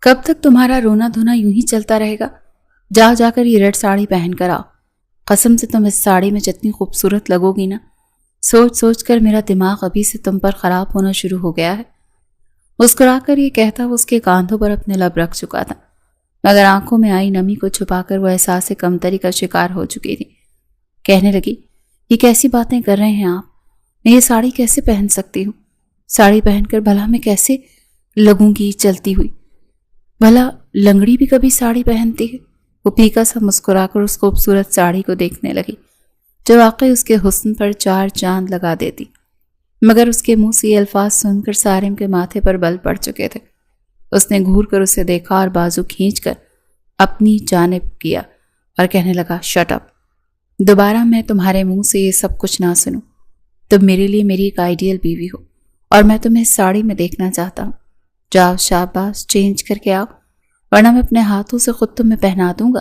کب تک تمہارا رونا دھونا یوں ہی چلتا رہے گا؟ جا جا کر یہ ریڈ ساڑی پہن کر آؤ۔ قسم سے تم اس ساڑی میں جتنی خوبصورت لگو گی نا، سوچ سوچ کر میرا دماغ ابھی سے تم پر خراب ہونا شروع ہو گیا ہے۔ مسکرا کر یہ کہتا وہ اس کے کاندھوں پر اپنے لب رکھ چکا تھا، مگر آنکھوں میں آئی نمی کو چھپا کر وہ احساس کمتری کا شکار ہو چکی تھی۔ کہنے لگی، یہ کیسی باتیں کر رہے ہیں آپ؟ میں یہ ساڑی کیسے پہن سکتی ہوں؟ ساڑی پہن کر بھلا میں کیسے لگوں گی چلتی ہوئی؟ بھلا لنگڑی بھی کبھی ساڑی پہنتی ہے؟ وہ پھیکا سا مسکرا کر اس خوبصورت ساڑی کو دیکھنے لگی جو واقعی اس کے حسن پر 4 چاند لگا دیتی، مگر اس کے منہ سے یہ الفاظ سن کر سارم کے ماتھے پر بل پڑ چکے تھے۔ اس نے گھور کر اسے دیکھا اور بازو کھینچ کر اپنی جانب کیا اور کہنے لگا، شٹ اپ، دوبارہ میں تمہارے منہ سے یہ سب کچھ نہ سنوں۔ تم میرے لیے میری ایک آئیڈیل بیوی ہو اور میں تمہیں اس ساڑی میں دیکھنا چاہتا ہوں۔ جاؤ شاباش، چینج کر کے آؤ، ورنہ میں اپنے ہاتھوں سے خود تمہیں پہنا دوں گا۔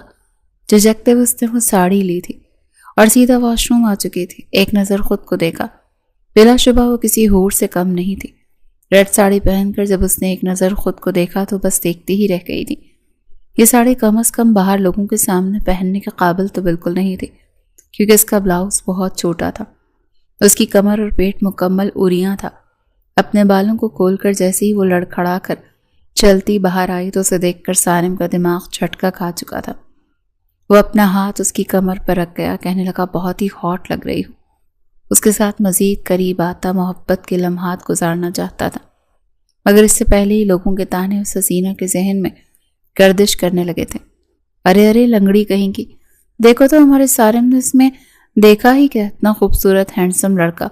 جھجکتے ہوئے اس نے وہ ساڑی لی تھی اور سیدھا واش روم آ چکی تھی۔ ایک نظر خود کو دیکھا، بلا شبہ وہ کسی حور سے کم نہیں تھی۔ ریڈ ساڑی پہن کر جب اس نے ایک نظر خود کو دیکھا تو بس دیکھتی ہی رہ گئی تھی۔ یہ ساڑی کم از کم باہر لوگوں کے سامنے پہننے کے قابل تو بالکل نہیں تھی، کیونکہ اس کا بلاؤز بہت چھوٹا تھا۔ اس کی کمر اور پیٹ مکمل اوریاں تھا۔ اپنے بالوں کو کھول کر جیسے ہی وہ لڑکھڑا کر چلتی باہر آئی تو اسے دیکھ کر سارم کا دماغ جھٹکا کھا چکا تھا۔ وہ اپنا ہاتھ اس کی کمر پر رکھ گیا، کہنے لگا، بہت ہی ہاٹ لگ رہی ہو۔ اس کے ساتھ مزید قریب آتا محبت کے لمحات گزارنا چاہتا تھا، مگر اس سے پہلے ہی لوگوں کے تانے اس حسینہ کے ذہن میں گردش کرنے لگے تھے۔ ارے ارے لنگڑی کہیں کی، دیکھو تو ہمارے سارم نے اس میں دیکھا ہی کیا، اتنا خوبصورت ہینڈسم لڑکا،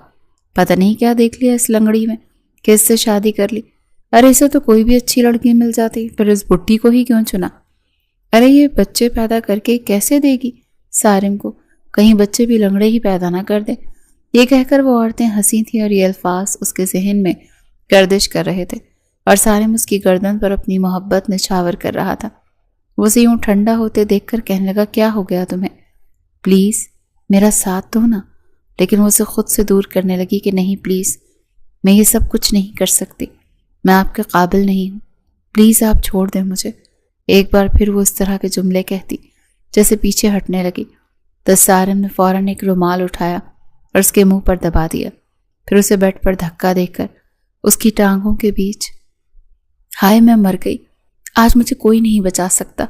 پتہ نہیں کیا دیکھ لیا اس لنگڑی میں کہ اس سے شادی کر لی۔ ارے اسے تو کوئی بھی اچھی لڑکی مل جاتی، پھر اس بٹی کو ہی کیوں چنا؟ ارے یہ بچے پیدا کر کے کیسے دے گی سارم کو، کہیں بچے بھی لنگڑے ہی پیدا نہ کر دے۔ یہ کہہ کر وہ عورتیں ہنسی تھیں اور یہ الفاظ اس کے ذہن میں گردش کر رہے تھے، اور سارم اس کی گردن پر اپنی محبت نچھاور کر رہا تھا۔ وہ اسے یوں ٹھنڈا ہوتے دیکھ کر کہنے لگا، کیا ہو گیا تمہیں؟ پلیز میرا ساتھ دو نا۔ لیکن وہ اسے خود سے دور کرنے لگی کہ نہیں پلیز، میں یہ سب کچھ نہیں کر سکتی، میں آپ کے قابل نہیں ہوں، پلیز آپ چھوڑ دیں مجھے۔ ایک بار پھر وہ اس طرح کے جملے کہتی جیسے پیچھے ہٹنے لگی تو سارم نے فوراً ایک رومال اٹھایا اور اس کے منہ پر دبا دیا، پھر اسے بیڈ پر دھکا دے کر اس کی ٹانگوں کے بیچ، ہائے میں مر گئی، آج مجھے کوئی نہیں بچا سکتا۔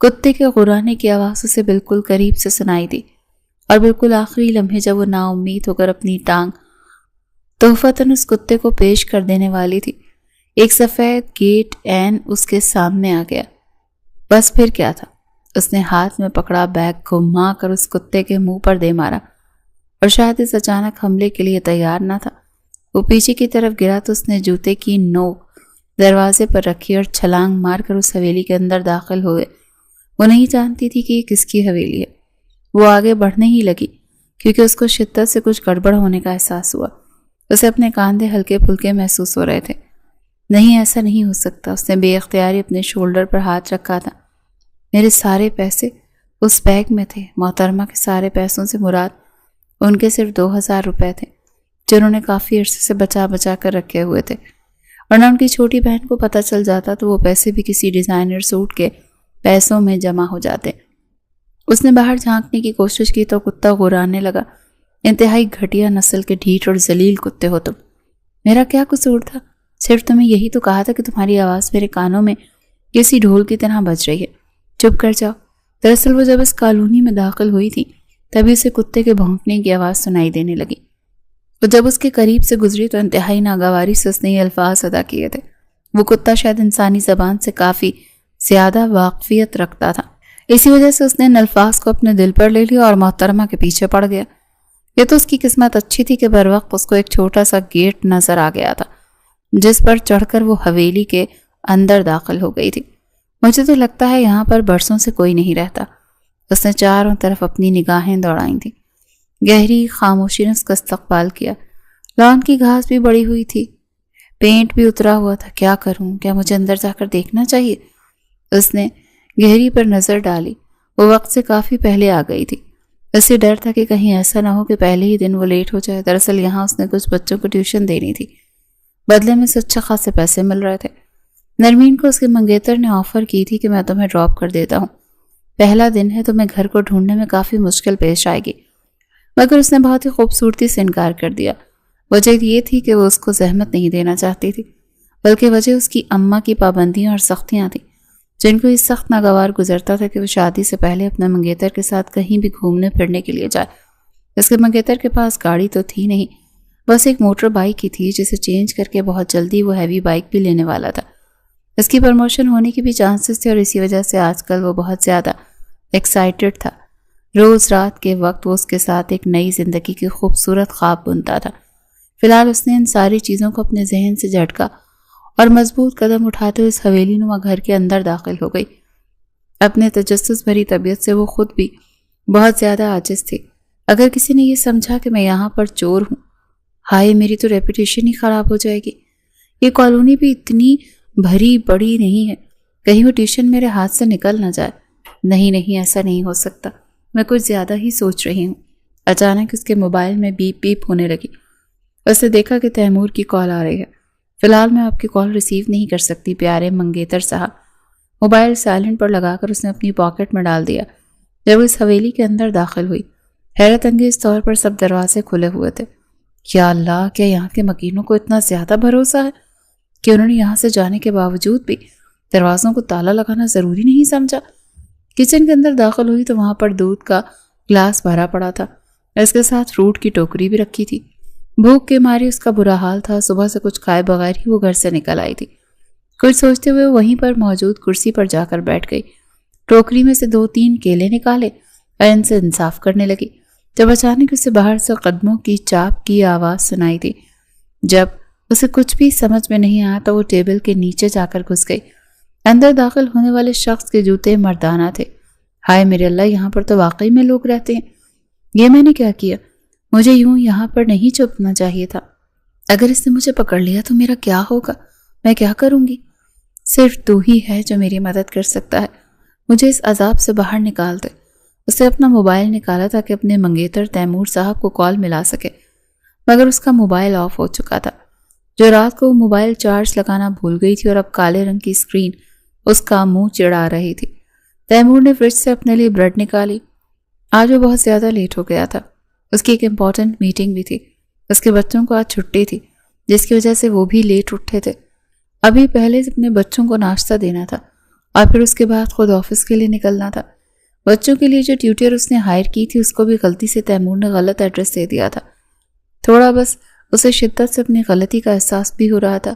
کتے کے غرانے کی آواز اسے بالکل قریب سے سنائی دی، اور بالکل آخری لمحے جب وہ نا امید ہو کر اپنی ٹانگ تحفتاً اس کتے کو پیش کر دینے والی تھی، ایک سفید گیٹ عین اس کے سامنے آ گیا۔ بس پھر کیا تھا، اس نے ہاتھ میں پکڑا بیگ گھما کر اس کتے کے منہ پر دے مارا، اور شاید اس اچانک حملے کے لیے تیار نہ تھا۔ وہ پیچھے کی طرف گرا تو اس نے جوتے کی نوک دروازے پر رکھی اور چھلانگ مار کر اس حویلی کے اندر داخل ہوئے۔ وہ نہیں جانتی تھی کہ یہ کس کی حویلی ہے۔ وہ آگے بڑھنے ہی لگی کیونکہ اس کو شدت سے کچھ گڑبڑ ہونے کا احساس ہوا۔ اسے اپنے کاندھے ہلکے پھلکے محسوس ہو رہے تھے۔ نہیں، ایسا نہیں ہو سکتا۔ اس نے بے اختیاری اپنے شولڈر پر ہاتھ رکھا تھا۔ میرے سارے پیسے اس بیگ میں تھے۔ محترمہ کے سارے پیسوں سے مراد ان کے صرف 2000 روپے تھے جو انہوں نے کافی عرصے سے بچا بچا کر رکھے ہوئے تھے، ورنہ ان کی چھوٹی بہن کو پتہ چل جاتا تو وہ پیسے بھی کسی ڈیزائنر سوٹ کے پیسوں میں جمع ہو جاتے۔ اس نے باہر جھانکنے کی کوشش کی تو کتا غرانے لگا، انتہائی گھٹیا نسل کے ڈھیٹ اور ذلیل کتے ہو تم۔ میرا کیا قصور تھا؟ صرف تمہیں یہی تو کہا تھا کہ تمہاری آواز میرے کانوں میں کسی ڈھول کی طرح بج رہی ہے، چپ کر جاؤ۔ دراصل وہ جب اس کالونی میں داخل ہوئی تھی تبھی اسے کتے کے بھونکنے کی آواز سنائی دینے لگی۔ وہ جب اس کے قریب سے گزری تو انتہائی ناگواری سے اس نے یہ الفاظ ادا کیے تھے۔ وہ کتا شاید انسانی زبان سے کافی زیادہ واقفیت رکھتا تھا، اسی وجہ سے اس نے ان الفاظ کو اپنے دل پر لے لیا اور محترمہ کے پیچھے پڑ گیا۔ یہ تو اس کی قسمت اچھی تھی کہ بر وقت اس کو ایک چھوٹا سا گیٹ نظر آ گیا تھا جس پر چڑھ کر وہ حویلی کے اندر داخل ہو گئی تھی۔ مجھے تو لگتا ہے یہاں پر برسوں سے کوئی نہیں رہتا۔ اس نے چاروں طرف اپنی نگاہیں دوڑائی تھیں۔ گہری خاموشی نے اس کا استقبال کیا۔ لان کی گھاس بھی بڑی ہوئی تھی، پینٹ بھی اترا ہوا تھا۔ کیا کروں؟ کیا مجھے اندر جا کر دیکھنا چاہیے؟ اس نے گہری پر نظر ڈالی۔ وہ وقت سے کافی پہلے آ گئی تھی۔ اسے ڈر تھا کہ کہیں ایسا نہ ہو کہ پہلے ہی دن وہ لیٹ ہو جائے۔ دراصل یہاں اس نے کچھ بچوں کو ٹیوشن دینی تھی، بدلے میں سے اچھے خاصے پیسے مل رہے تھے۔ نرمین کو اس کے منگیتر نے آفر کی تھی کہ میں تمہیں ڈراپ کر دیتا ہوں، پہلا دن ہے، تمہیں گھر کو ڈھونڈنے میں کافی مشکل پیش آئے گی، مگر اس نے بہت ہی خوبصورتی سے انکار کر دیا۔ وجہ یہ تھی کہ وہ اس کو زحمت نہیں دینا چاہتی تھی، بلکہ وجہ اس کی اماں کی پابندیاں اور سختیاں تھیں، جن کو اس سخت ناگوار گزرتا تھا کہ وہ شادی سے پہلے اپنے منگیتر کے ساتھ کہیں بھی گھومنے پھرنے کے لیے جائے۔ اس کے منگیتر کے پاس گاڑی تو تھی نہیں، بس ایک موٹر بائک ہی تھی، جسے چینج کر کے بہت جلدی وہ ہیوی بائک بھی لینے والا تھا۔ اس کی پروموشن ہونے کی بھی چانسز تھے اور اسی وجہ سے آج کل وہ بہت زیادہ ایکسائٹڈ تھا۔ روز رات کے وقت وہ اس کے ساتھ ایک نئی زندگی کی خوبصورت خواب بنتا تھا۔ فی الحال اس نے ان ساری چیزوں کو اپنے ذہن سے جھٹکا اور مضبوط قدم اٹھاتے ہوئے اس حویلی نما گھر کے اندر داخل ہو گئی۔ اپنے تجسس بھری طبیعت سے وہ خود بھی بہت زیادہ عاجز تھی۔ اگر کسی نے یہ سمجھا کہ میں یہاں پر چور ہوں، ہائے میری تو ریپوٹیشن ہی خراب ہو جائے گی۔ یہ کالونی بھی اتنی بھری بڑی نہیں ہے، کہیں وہ ٹیوشن میرے ہاتھ سے نکل نہ جائے۔ نہیں ایسا نہیں ہو سکتا، میں کچھ زیادہ ہی سوچ رہی ہوں۔ اچانک اس کے موبائل میں بیپ بیپ ہونے لگی۔ اس نے دیکھا کہ تیمور کی کال آ رہی ہے۔ فی الحال میں آپ کی کال ریسیو نہیں کر سکتی پیارے منگیتر صاحب۔ موبائل سائلنٹ پر لگا کر اس نے اپنی پاکٹ میں ڈال دیا۔ جب وہ اس حویلی کے اندر داخل ہوئی، حیرت انگیز طور پر سب دروازے کھلے ہوئے تھے۔ یا اللہ، کیا یہاں کے مکینوں کو اتنا زیادہ بھروسہ ہے کہ انہوں نے یہاں سے جانے کے باوجود بھی دروازوں کو تالا لگانا ضروری نہیں سمجھا؟ کچن کے اندر داخل ہوئی تو وہاں پر دودھ کا گلاس بھرا پڑا تھا، اس کے ساتھ فروٹ کی ٹوکری بھی رکھی تھی۔ بھوک کے مارے اس کا برا حال تھا، صبح سے کچھ کھائے بغیر ہی وہ گھر سے نکل آئی تھی۔ کچھ سوچتے ہوئے وہیں پر موجود کرسی پر جا کر بیٹھ گئی، ٹوکری میں سے 2-3 کیلے نکالے اور ان سے انصاف کرنے لگی، جب اچانک اسے باہر سے قدموں کی چاپ کی آواز سنائی دی۔ جب اسے کچھ بھی سمجھ میں نہیں آیا تو وہ ٹیبل کے نیچے جا کر گھس گئی۔ اندر داخل ہونے والے شخص کے جوتے مردانہ تھے۔ ہائے میرے اللہ، یہاں پر تو واقعی میں لوگ رہتے ہیں۔ یہ میں نے کیا کیا؟ مجھے یوں یہاں پر نہیں چھپنا چاہیے تھا۔ اگر اس نے مجھے پکڑ لیا تو میرا کیا ہوگا؟ میں کیا کروں گی؟ صرف تو ہی ہے جو میری مدد کر سکتا ہے، مجھے اس عذاب سے باہر نکال دے۔ اسے اپنا موبائل نکالا تاکہ اپنے منگیتر تیمور صاحب کو کال ملا سکے، مگر اس کا موبائل آف ہو چکا تھا۔ جو رات کو وہ موبائل چارج لگانا بھول گئی تھی اور اب کالے رنگ کی اسکرین اس کا منہ چڑھا رہی تھی۔ تیمور نے فریج سے اپنے لیے بریڈ نکالی۔ آج وہ بہت زیادہ لیٹ ہو گیا تھا، اس کی ایک امپورٹنٹ میٹنگ بھی تھی۔ اس کے بچوں کو آج چھٹی تھی، جس کی وجہ سے وہ بھی لیٹ اٹھے تھے۔ ابھی پہلے اپنے بچوں کو ناشتہ دینا تھا اور پھر اس کے بعد خود آفس کے لیے نکلنا تھا۔ بچوں کے لیے جو ٹیوٹر اس نے ہائر کی تھی، اس کو بھی غلطی سے تیمور نے غلط ایڈریس دے دیا تھا۔ تھوڑا بس اسے شدت سے اپنی غلطی کا احساس بھی ہو رہا تھا۔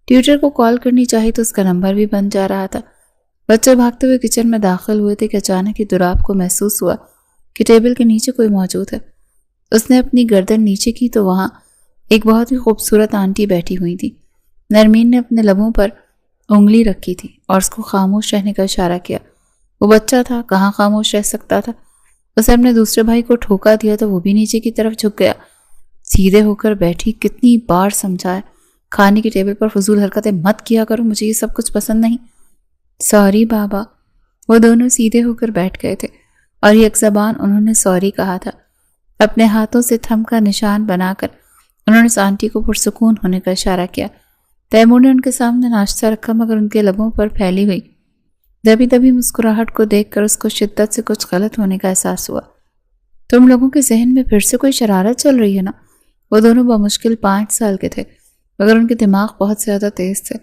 ٹیوٹر کو کال کرنی چاہی تو اس کا نمبر بھی بن جا رہا تھا۔ بچے بھاگتے ہوئے کچن میں داخل ہوئے تھے کہ اچانک ہی دوراب کو محسوس ہوا کہ ٹیبل کے نیچے کوئی موجود ہے۔ اس نے اپنی گردن نیچے کی تو وہاں ایک بہت ہی خوبصورت آنٹی بیٹھی ہوئی تھی۔ نرمین نے اپنے لبوں پر انگلی رکھی تھی اور اس کو خاموش رہنے کا اشارہ کیا۔ وہ بچہ تھا، کہاں خاموش رہ سکتا تھا۔ اسے اپنے دوسرے بھائی کو ٹھوکا دیا تو وہ بھی نیچے کی طرف جھک گیا۔ سیدھے ہو کر بیٹھی، کتنی بار سمجھایا کھانے کی ٹیبل پر فضول حرکتیں مت کیا کرو، مجھے یہ سب کچھ پسند نہیں۔ سوری بابا۔ وہ دونوں سیدھے ہو کر بیٹھ گئے تھے اور یک زبان انہوں نے سوری کہا تھا۔ اپنے ہاتھوں سے تھم کا نشان بنا کر انہوں نے اس آنٹی کو پرسکون ہونے کا اشارہ کیا۔ تیمور نے ان کے سامنے ناشتہ رکھا، مگر ان کے لبوں پر پھیلی ہوئی دبی دبی مسکراہٹ کو دیکھ کر اس کو شدت سے کچھ غلط ہونے کا احساس ہوا۔ تم لوگوں کے ذہن میں پھر سے کوئی شرارت چل رہی ہے نا؟ وہ دونوں بمشکل 5 سال کے تھے، مگر ان کے دماغ بہت زیادہ تیز تھے،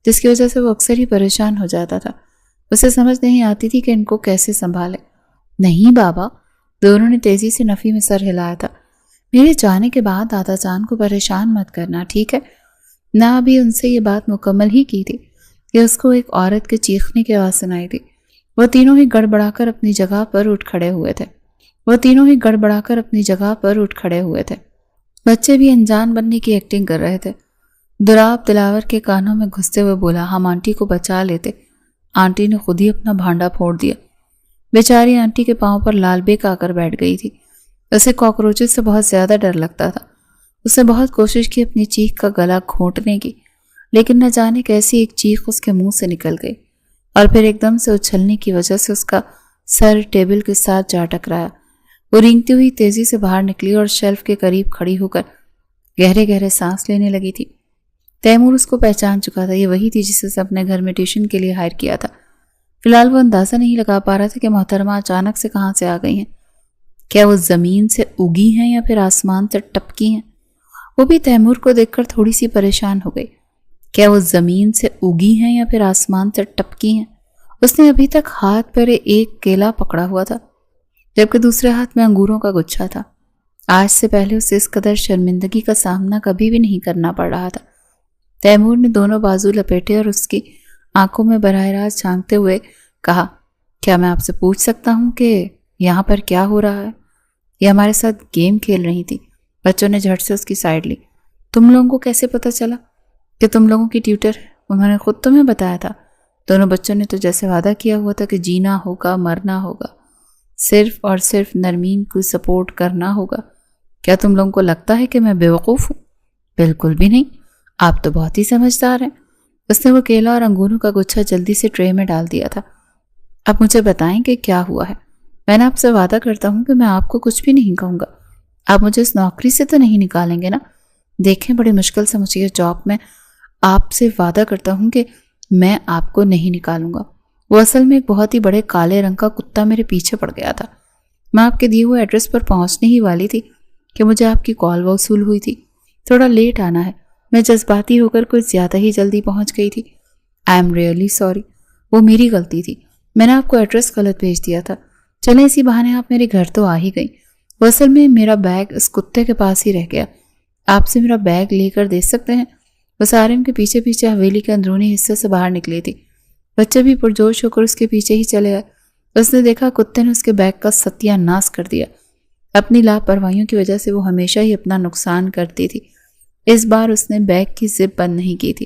جس کی وجہ سے وہ اکثر ہی پریشان ہو جاتا تھا۔ اسے سمجھ نہیں آتی تھی کہ ان کو کیسے سنبھالے۔ نہیں بابا، دونوں نے تیزی سے نفی میں سر ہلایا تھا۔ میرے جانے کے بعد دادا جان کو پریشان مت کرنا، ٹھیک ہے؟ نہ ابھی ان سے یہ بات مکمل ہی کی تھی کہ اس کو ایک عورت کے چیخنے کی آواز سنائی تھی۔ وہ تینوں ہی گڑبڑا کر اپنی جگہ پر اٹھ کھڑے ہوئے تھے۔ بچے بھی انجان بننے کی ایکٹنگ کر رہے تھے۔ دوراب دلاور کے کانوں میں گھستے ہوئے بولا، ہم آنٹی کو بچا لیتے، آنٹی نے خود ہی اپنا بھانڈا پھوڑ دیا۔ بیچاری آنٹی کے پاؤں پر لال بیک آ کر بیٹھ گئی تھی۔ اسے کاکروچز سے بہت زیادہ ڈر لگتا تھا۔ اس نے بہت کوشش کی اپنی چیخ کا گلا گھونٹنے کی، لیکن نہ جانے کیسی ایک چیخ اس کے منہ سے نکل گئی اور پھر ایک دم سے اچھلنے کی وجہ سے اس کا سر ٹیبل کے ساتھ جا ٹکرایا۔ وہ رینگتی ہوئی تیزی سے باہر نکلی اور شیلف کے قریب کھڑی ہو کر گہرے گہرے سانس لینے لگی تھی۔ تیمور اس کو پہچان چکا تھا، یہ وہی تھی جسے اسے اپنے گھر میں ٹیوشن کے لیے ہائر کیا تھا۔ فی الحال وہ اندازہ نہیں لگا پا رہا تھا کہ محترمہ اچانک سے کہاں سے آ گئی ہیں۔ کیا وہ زمین سے اگی ہیں یا پھر آسمان سے ٹپکی ہیں؟ وہ بھی تیمور کو دیکھ کر تھوڑی سی پریشان ہو گئی۔ کیا وہ زمین سے اگی ہیں یا پھر آسمان سے ٹپکی ہیں؟ اس نے ابھی تک ہاتھ پر ایک کیلا پکڑا ہوا تھا جبکہ دوسرے ہاتھ میں انگوروں کا گچھا تھا۔ آج سے پہلے اسے اس قدر شرمندگی کا سامنا کبھی بھی نہیں کرنا پڑ رہا تھا۔ تیمور نے دونوں بازو لپیٹے اور اس کی آنکھوں میں براہ راست جھانکتے ہوئے کہا، کیا میں آپ سے پوچھ سکتا ہوں کہ یہاں پر کیا ہو رہا ہے؟ یہ ہمارے ساتھ گیم کھیل رہی تھی۔ بچوں نے جھٹ سے اس کی سائڈ لی۔ تم لوگوں کو کیسے پتہ چلا کہ تم لوگوں کی ٹیوٹر؟ انہوں نے خود تمہیں بتایا تھا؟ دونوں بچوں نے تو جیسے وعدہ کیا ہوا تھا کہ جینا ہوگا مرنا ہوگا، صرف اور صرف نرمین کو سپورٹ کرنا ہوگا۔ کیا تم لوگوں کو لگتا ہے کہ میں بیوقوف ہوں؟ بالکل بھی نہیں، آپ تو بہت ہی سمجھدار ہیں۔ اس نے وہ کیلا اور انگوروں کا گچھا جلدی سے ٹرے میں ڈال دیا تھا۔ اب مجھے بتائیں کہ کیا ہوا ہے۔ میں نے آپ سے وعدہ کرتا ہوں کہ میں آپ کو کچھ بھی نہیں کہوں گا۔ آپ مجھے اس نوکری سے تو نہیں نکالیں گے نا؟ دیکھیں، بڑی مشکل سے مجھے جاب میں آپ سے وعدہ کرتا ہوں کہ میں آپ کو نہیں نکالوں گا۔ وہ اصل میں ایک بہت ہی بڑے کالے رنگ کا کتا میرے پیچھے پڑ گیا تھا۔ میں آپ کے دیے ہوئے ایڈریس پر پہنچنے ہی والی تھی کہ مجھے آپ کی کال وصول ہوئی تھی۔ تھوڑا لیٹ آنا ہے، میں جذباتی ہو کر کچھ زیادہ ہی جلدی پہنچ گئی تھی۔ آئی ایم ریئلی سوری، وہ میری غلطی تھی۔ میں نے آپ کو ایڈریس غلط بھیج دیا تھا۔ چلیں اسی بہانے آپ میرے گھر تو آ ہی گئی۔ وہ اصل میں میرا بیگ اس کتے کے پاس ہی رہ گیا۔ آپ سے میرا بیگ لے کر دے سکتے ہیں؟ وہ سارم کے پیچھے پیچھے حویلی کے اندرونی حصے سے باہر نکلی تھی۔ بچے بھی پرجوش ہو کر اس کے پیچھے ہی چلے آئے۔ اس نے دیکھا کتے نے اس کے بیگ کا ستیہ ناش کر دیا۔ اپنی لاپرواہیوں کی وجہ سے وہ ہمیشہ ہی اپنا نقصان کرتی تھی۔ اس بار اس نے بیگ کی زپ بند نہیں کی تھی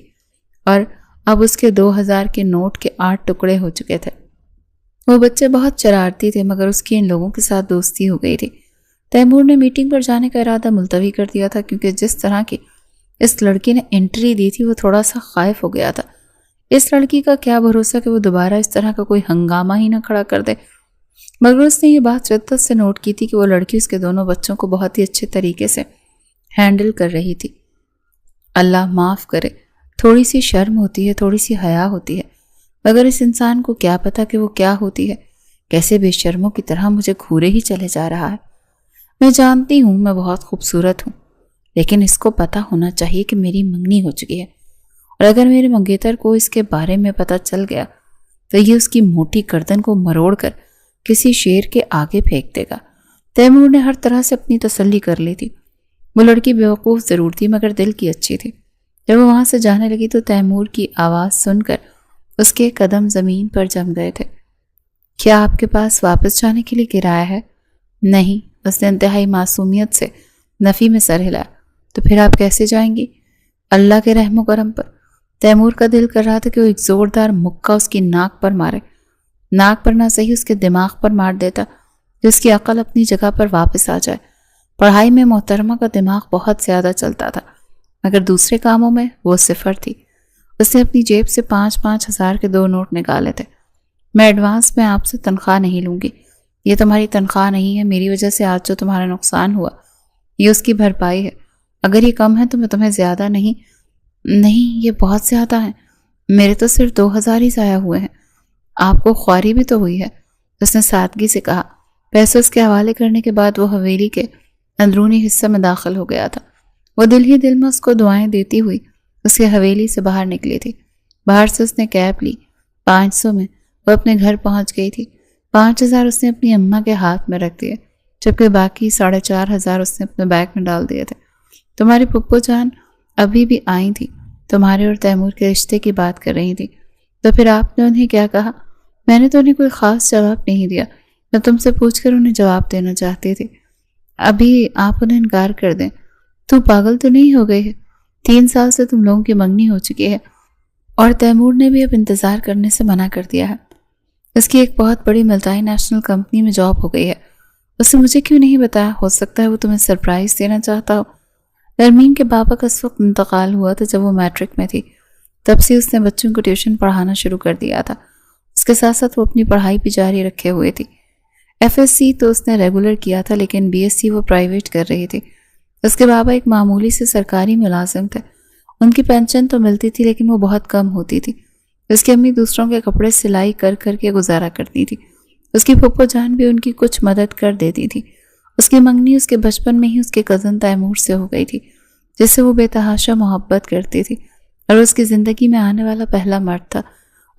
اور اب اس کے 2000 کے نوٹ کے 8 ٹکڑے ہو چکے تھے۔ وہ بچے بہت شرارتی تھے مگر اس کی ان لوگوں کے ساتھ دوستی ہو گئی تھی۔ تیمور نے میٹنگ پر جانے کا ارادہ ملتوی کر دیا تھا کیونکہ جس طرح کی اس لڑکی نے انٹری دی تھی وہ تھوڑا سا خائف ہو گیا تھا۔ اس لڑکی کا کیا بھروسہ کہ وہ دوبارہ اس طرح کا کوئی ہنگامہ ہی نہ کھڑا کر دے، مگر اس نے یہ بات شدت سے نوٹ کی تھی کہ وہ لڑکی اس کے دونوں بچوں کو بہت ہی اچھے طریقے سے ہینڈل کر رہی تھی۔ اللہ معاف کرے، تھوڑی سی شرم ہوتی ہے، تھوڑی سی حیا ہوتی ہے، مگر اس انسان کو کیا پتا کہ وہ کیا ہوتی ہے، کیسے بے شرموں کی طرح مجھے گھورے ہی چلے جا رہا ہے۔ میں جانتی ہوں میں بہت خوبصورت ہوں، لیکن اس کو پتا ہونا چاہیے کہ میری منگنی ہو چکی ہے، اور اگر میرے منگیتر کو اس کے بارے میں پتا چل گیا تو یہ اس کی موٹی گردن کو مروڑ کر کسی شیر کے آگے پھینک دے گا۔ تیمور نے ہر طرح سے اپنی تسلی کر لی تھی۔ وہ لڑکی بیوقوف ضرور تھی مگر دل کی اچھی تھی۔ جب وہ وہاں سے جانے لگی تو تیمور کی آواز سن کر اس کے قدم زمین پر جم گئے تھے۔ کیا آپ کے پاس واپس جانے کے لیے کرایہ ہے؟ نہیں، اس نے انتہائی معصومیت سے نفی میں سر ہلایا۔ تو پھر آپ کیسے جائیں گی؟ اللہ کے رحم و کرم پر۔ تیمور کا دل کر رہا تھا کہ وہ ایک زوردار مکہ اس کی ناک پر مارے، ناک پر نہ صحیح اس کے دماغ پر مار دیتا کہ اس کی عقل اپنی جگہ پر واپس آ جائے۔ پڑھائی میں محترمہ کا دماغ بہت زیادہ چلتا تھا مگر دوسرے کاموں میں وہ صفر تھی۔ اس نے اپنی جیب سے 5-5 ہزار کے 2 نوٹ نکالے تھے۔ میں ایڈوانس میں آپ سے تنخواہ نہیں لوں گی، یہ تمہاری تنخواہ نہیں ہے، میری وجہ سے آج جو تمہارا نقصان ہوا یہ اس کی بھرپائی ہے۔ اگر یہ کم ہے تو میں تمہیں زیادہ نہیں، یہ بہت زیادہ ہیں، میرے تو صرف 2000 ہی ضائع ہوئے ہیں، آپ کو خواری بھی تو ہوئی ہے، اس نے سادگی سے کہا۔ پیسے اس کے حوالے کرنے کے بعد وہ حویلی کے اندرونی حصے میں داخل ہو گیا تھا۔ وہ دل ہی دل میں اس کو دعائیں دیتی ہوئی اس کے حویلی سے باہر نکلی تھی۔ باہر سے اس نے کیب لی۔ 500 میں وہ اپنے گھر پہنچ گئی تھی۔ 5000 اس نے اپنی اماں کے ہاتھ میں رکھ دیے جبکہ باقی 4500 اس نے اپنے بیگ میں ڈال دیے تھے۔ تمہاری پھپھو جان ابھی بھی آئی تھی، تمہارے اور تیمور کے رشتے کی بات کر رہی تھی، تو پھر آپ نے انہیں کیا کہا؟ میں نے تو انہیں کوئی خاص جواب نہیں دیا، میں تم سے پوچھ کر انہیں جواب دینا چاہتی تھی۔ ابھی آپ انہیں انکار کر دیں۔ تو پاگل تو نہیں ہو گئی ہے؟ 3 سال سے تم لوگوں کی منگنی ہو چکی ہے اور تیمور نے بھی اب انتظار کرنے سے منع کر دیا ہے۔ اس کی ایک بہت بڑی ملٹائی نیشنل کمپنی میں جاب ہو گئی ہے۔ اس نے مجھے کیوں نہیں بتایا؟ ہو سکتا ہے وہ تمہیں سرپرائز دینا چاہتا ہو۔ نرمین کے بابا کا اس وقت انتقال ہوا تھا جب وہ میٹرک میں تھی، تب سے اس نے بچوں کو ٹیوشن پڑھانا شروع کر دیا تھا۔ اس کے ساتھ ساتھ وہ اپنی پڑھائی بھی جاری رکھے ہوئے تھی۔ FSC تو اس نے ریگولر کیا تھا لیکن BSc وہ پرائیویٹ کر رہی تھی۔ اس کے بابا ایک معمولی سے سرکاری ملازم تھے ان کی پینشن تو ملتی تھی لیکن وہ بہت کم ہوتی تھی۔ اس کی امی دوسروں کے کپڑے سلائی کر کر کے گزارا کرتی تھی۔ اس کی پھپھو جان بھی ان کی کچھ مدد کر دیتی تھی۔ اس کی منگنی اس کے بچپن میں ہی اس کے کزن تیمور سے ہو گئی تھی، جس سے وہ بے تحاشا محبت کرتی تھی، اور اس کی زندگی میں آنے والا پہلا مرد تھا،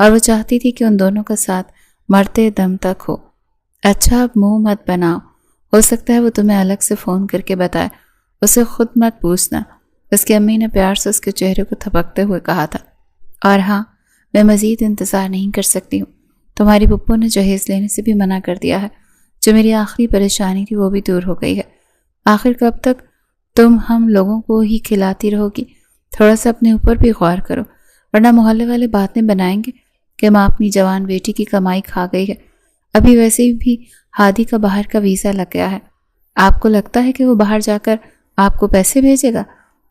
اور وہ چاہتی تھی کہ ان دونوں کا ساتھ مرتے دم تک ہو۔ اچھا اب منہ مت بناؤ، ہو سکتا ہے وہ تمہیں الگ سے فون کر کے بتائے، اسے خود مت پوچھنا، اس کی امی نے پیار سے اس کے چہرے کو تھپکتے ہوئے کہا تھا۔ اور ہاں، میں مزید انتظار نہیں کر سکتی ہوں، تمہاری پھپھو نے جہیز لینے سے بھی منع کر دیا ہے، جو میری آخری پریشانی تھی وہ بھی دور ہو گئی ہے۔ آخر کب تک تم ہم لوگوں کو ہی کھلاتی رہو گی؟ تھوڑا سا اپنے اوپر بھی غور کرو، ورنہ محلے والے باتیں بنائیں گے کہ ماں اپنی جوان بیٹی کی کمائی کھا گئی ہے۔ ابھی ویسے بھی ہادی کا باہر کا ویزا لگ گیا ہے، آپ کو لگتا ہے کہ وہ باہر جا کر آپ کو پیسے بھیجے گا؟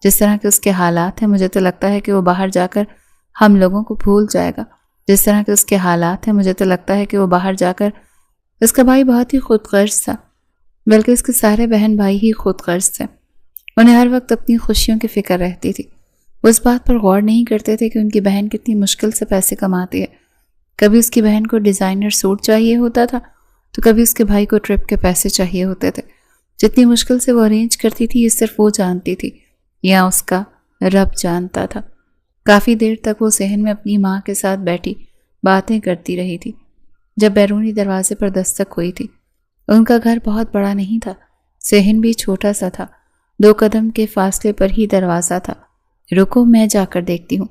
جس طرح کے اس کے حالات ہیں مجھے تو لگتا ہے کہ وہ باہر جا کر ہم لوگوں کو بھول جائے گا۔ جس طرح کے اس کے حالات ہیں مجھے تو لگتا ہے کہ وہ باہر جا کر… اس کا بھائی بہت ہی خود غرض تھا، بلکہ اس کے سارے بہن بھائی ہی خود غرض تھے، انہیں ہر وقت اپنی خوشیوں کی فکر رہتی تھی۔ وہ اس بات پر غور نہیں کرتے تھے کہ ان کی بہن کتنی مشکل سے پیسے کماتی ہے۔ کبھی اس کی بہن کو ڈیزائنر سوٹ چاہیے ہوتا تھا تو کبھی اس کے بھائی کو ٹرپ کے پیسے چاہیے ہوتے تھے۔ جتنی مشکل سے وہ ارینج کرتی تھی یہ صرف وہ جانتی تھی یا اس کا رب جانتا تھا۔ کافی دیر تک وہ صحن میں اپنی ماں کے ساتھ بیٹھی باتیں کرتی رہی تھی جب بیرونی دروازے پر دستک ہوئی تھی۔ ان کا گھر بہت بڑا نہیں تھا، صحن بھی چھوٹا سا تھا، 2 قدم کے فاصلے پر ہی دروازہ تھا۔ رکو میں جا کر دیکھتی ہوں۔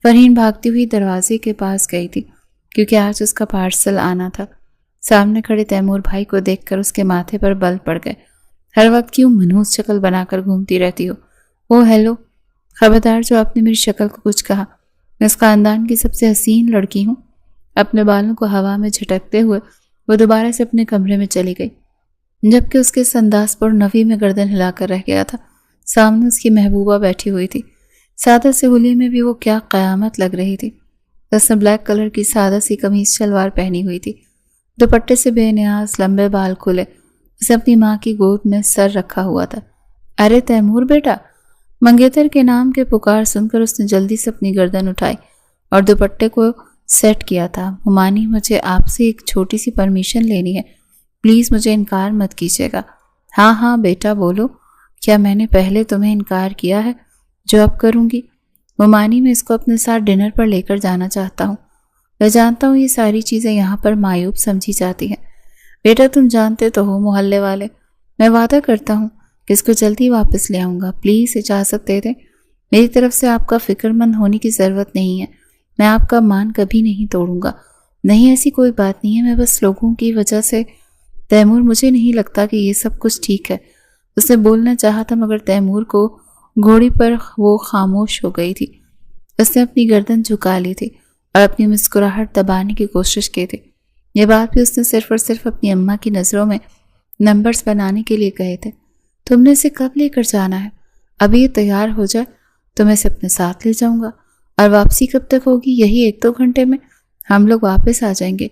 فرحین بھاگتی ہوئی دروازے کے پاس گئی تھی کیونکہ آج اس کا پارسل آنا تھا۔ سامنے کھڑے تیمور بھائی کو دیکھ کر اس کے ماتھے پر بل پڑ گئے۔ ہر وقت کیوں منحوس شکل بنا کر گھومتی رہتی ہو؟ او ہیلو، خبردار جو آپ نے میری شکل کو کچھ کہا، میں اس خاندان کی سب سے حسین لڑکی ہوں۔ اپنے بالوں کو ہوا میں جھٹکتے ہوئے وہ دوبارہ سے اپنے کمرے میں چلی گئی، جبکہ اس کے اس انداز پر نوی میں گردن ہلا کر رہ گیا تھا۔ سامنے اس کی محبوبہ بیٹھی ہوئی تھی، سادہ سے حلیے میں بھی وہ کیا قیامت لگ رہی تھی۔ اس نے بلیک کلر کی سادہ سی قمیص شلوار پہنی ہوئی تھی، دوپٹے سے بے نیاز لمبے بال کھلے، اسے اپنی ماں کی گود میں سر رکھا ہوا تھا۔ ارے تیمور بیٹا، منگیتر کے نام کے پکار سن کر اس نے جلدی سے اپنی گردن اٹھائی اور دوپٹے کو سیٹ کیا تھا۔ ممانی، مجھے آپ سے ایک چھوٹی سی پرمیشن لینی ہے، پلیز مجھے انکار مت کیجیے گا۔ ہاں ہاں بیٹا بولو، کیا میں نے پہلے تمہیں انکار کیا ہے جو اب کروں گی؟ ممانی، میں اس کو اپنے ساتھ ڈنر پر لے کر جانا چاہتا ہوں۔ میں جانتا ہوں یہ ساری چیزیں یہاں پر معیوب سمجھی جاتی ہیں بیٹا، تم جانتے تو ہو محلے والے، میں وعدہ کرتا ہوں کہ اس کو جلدی واپس لے آؤں گا۔ پلیز اجازت دے دیں، میری طرف سے آپ کا فکر مند ہونے کی ضرورت نہیں ہے، میں آپ کا مان کبھی نہیں توڑوں گا۔ نہیں ایسی کوئی بات نہیں ہے، میں بس لوگوں کی وجہ سے… تیمور، مجھے نہیں لگتا کہ یہ سب کچھ ٹھیک ہے۔ اس نے بولنا چاہا تھا مگر تیمور کو گھوڑی پر وہ خاموش ہو گئی تھی۔ اس نے اپنی گردن جھکا لی تھی اور اپنی مسکراہٹ دبانے کی کوشش کی تھی۔ یہ بات بھی اس نے صرف اور صرف اپنی اماں کی نظروں میں نمبرز بنانے کے لیے کہے تھے۔ تم نے اسے کب لے کر جانا ہے؟ ابھی یہ تیار ہو جائے تو میں اسے اپنے ساتھ لے جاؤں گا۔ اور واپسی کب تک ہوگی؟ یہی 1-2 گھنٹے میں ہم لوگ واپس آ جائیں گے،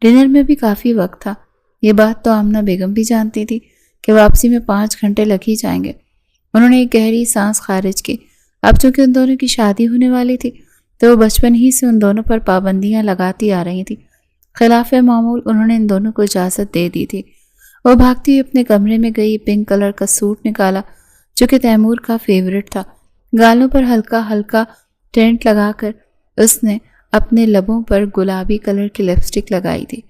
ڈنر میں بھی کافی وقت تھا۔ یہ بات تو آمنہ بیگم بھی جانتی تھی کہ واپسی میں 5 گھنٹے لگ ہی جائیں گے۔ انہوں نے ایک گہری سانس خارج کی۔ اب چونکہ ان دونوں کی شادی ہونے والی تھی تو وہ بچپن ہی سے ان دونوں پر پابندیاں لگاتی آ رہی تھی۔ خلاف معمول انہوں نے ان دونوں کو اجازت دے دی تھی۔ وہ بھاگتی ہوئی اپنے کمرے میں گئی، پنک کلر کا سوٹ نکالا جو کہ تیمور کا فیورٹ تھا۔ گالوں پر ہلکا ہلکا ٹینٹ لگا کر اس نے اپنے لبوں پر گلابی کلر کی لپسٹک لگائی تھی۔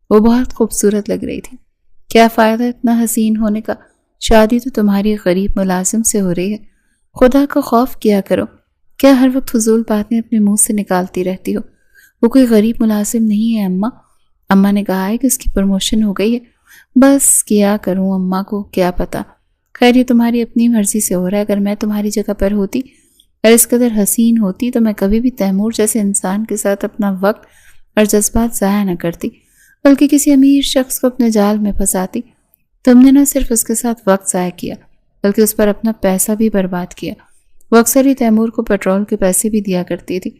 وہ بہت خوبصورت لگ رہی تھی۔ کیا فائدہ اتنا حسین ہونے کا؟ شادی تو تمہاری غریب ملازم سے ہو رہی ہے، خدا کا خوف کیا کرو۔ کیا ہر وقت فضول باتیں اپنے منہ سے نکالتی رہتی ہو؟ وہ کوئی غریب ملازم نہیں ہے اماں، اماں نے کہا ہے کہ اس کی پروموشن ہو گئی ہے۔ بس کیا کروں، اماں کو کیا پتا۔ خیر یہ تمہاری اپنی مرضی سے ہو رہا ہے، اگر میں تمہاری جگہ پر ہوتی اور اس قدر حسین ہوتی تو میں کبھی بھی تیمور جیسے انسان کے ساتھ اپنا وقت اور جذبات ضائع نہ کرتی، بلکہ کسی امیر شخص کو اپنے جال میں پھنساتی۔ تم نے نہ صرف اس کے ساتھ وقت ضائع کیا بلکہ اس پر اپنا پیسہ بھی برباد کیا۔ وہ اکثر ہی تیمور کو پیٹرول کے پیسے بھی دیا کرتی تھی۔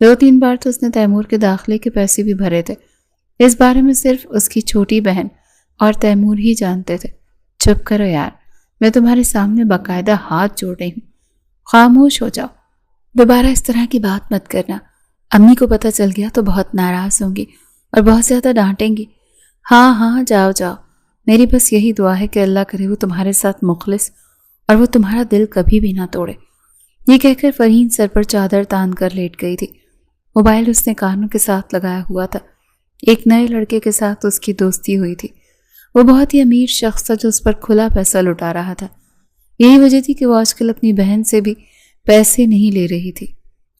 2-3 بار تو اس نے تیمور کے داخلے کے پیسے بھی بھرے تھے۔ اس بارے میں صرف اس کی چھوٹی بہن اور تیمور ہی جانتے تھے۔ چپ کرو یار، میں تمہارے سامنے باقاعدہ ہاتھ جوڑ رہی ہوں، خاموش ہو جاؤ۔ دوبارہ اس طرح کی بات مت کرنا، امی کو پتہ چل گیا تو بہت ناراض ہوں گی اور بہت زیادہ ڈانٹیں گی۔ ہاں ہاں جاؤ جاؤ، میری بس یہی دعا ہے کہ اللہ کرے وہ تمہارے ساتھ مخلص اور وہ تمہارا دل کبھی بھی نہ توڑے۔ یہ کہہ کر فرحین سر پر چادر تان کر لیٹ گئی تھی۔ موبائل اس نے کانوں کے ساتھ لگایا ہوا تھا۔ ایک نئے لڑکے کے ساتھ اس کی دوستی ہوئی تھی۔ وہ بہت ہی امیر شخص تھا جو اس پر کھلا پیسہ لٹا رہا تھا۔ یہی وجہ تھی کہ وہ آج کل اپنی بہن سے بھی پیسے نہیں لے رہی تھی۔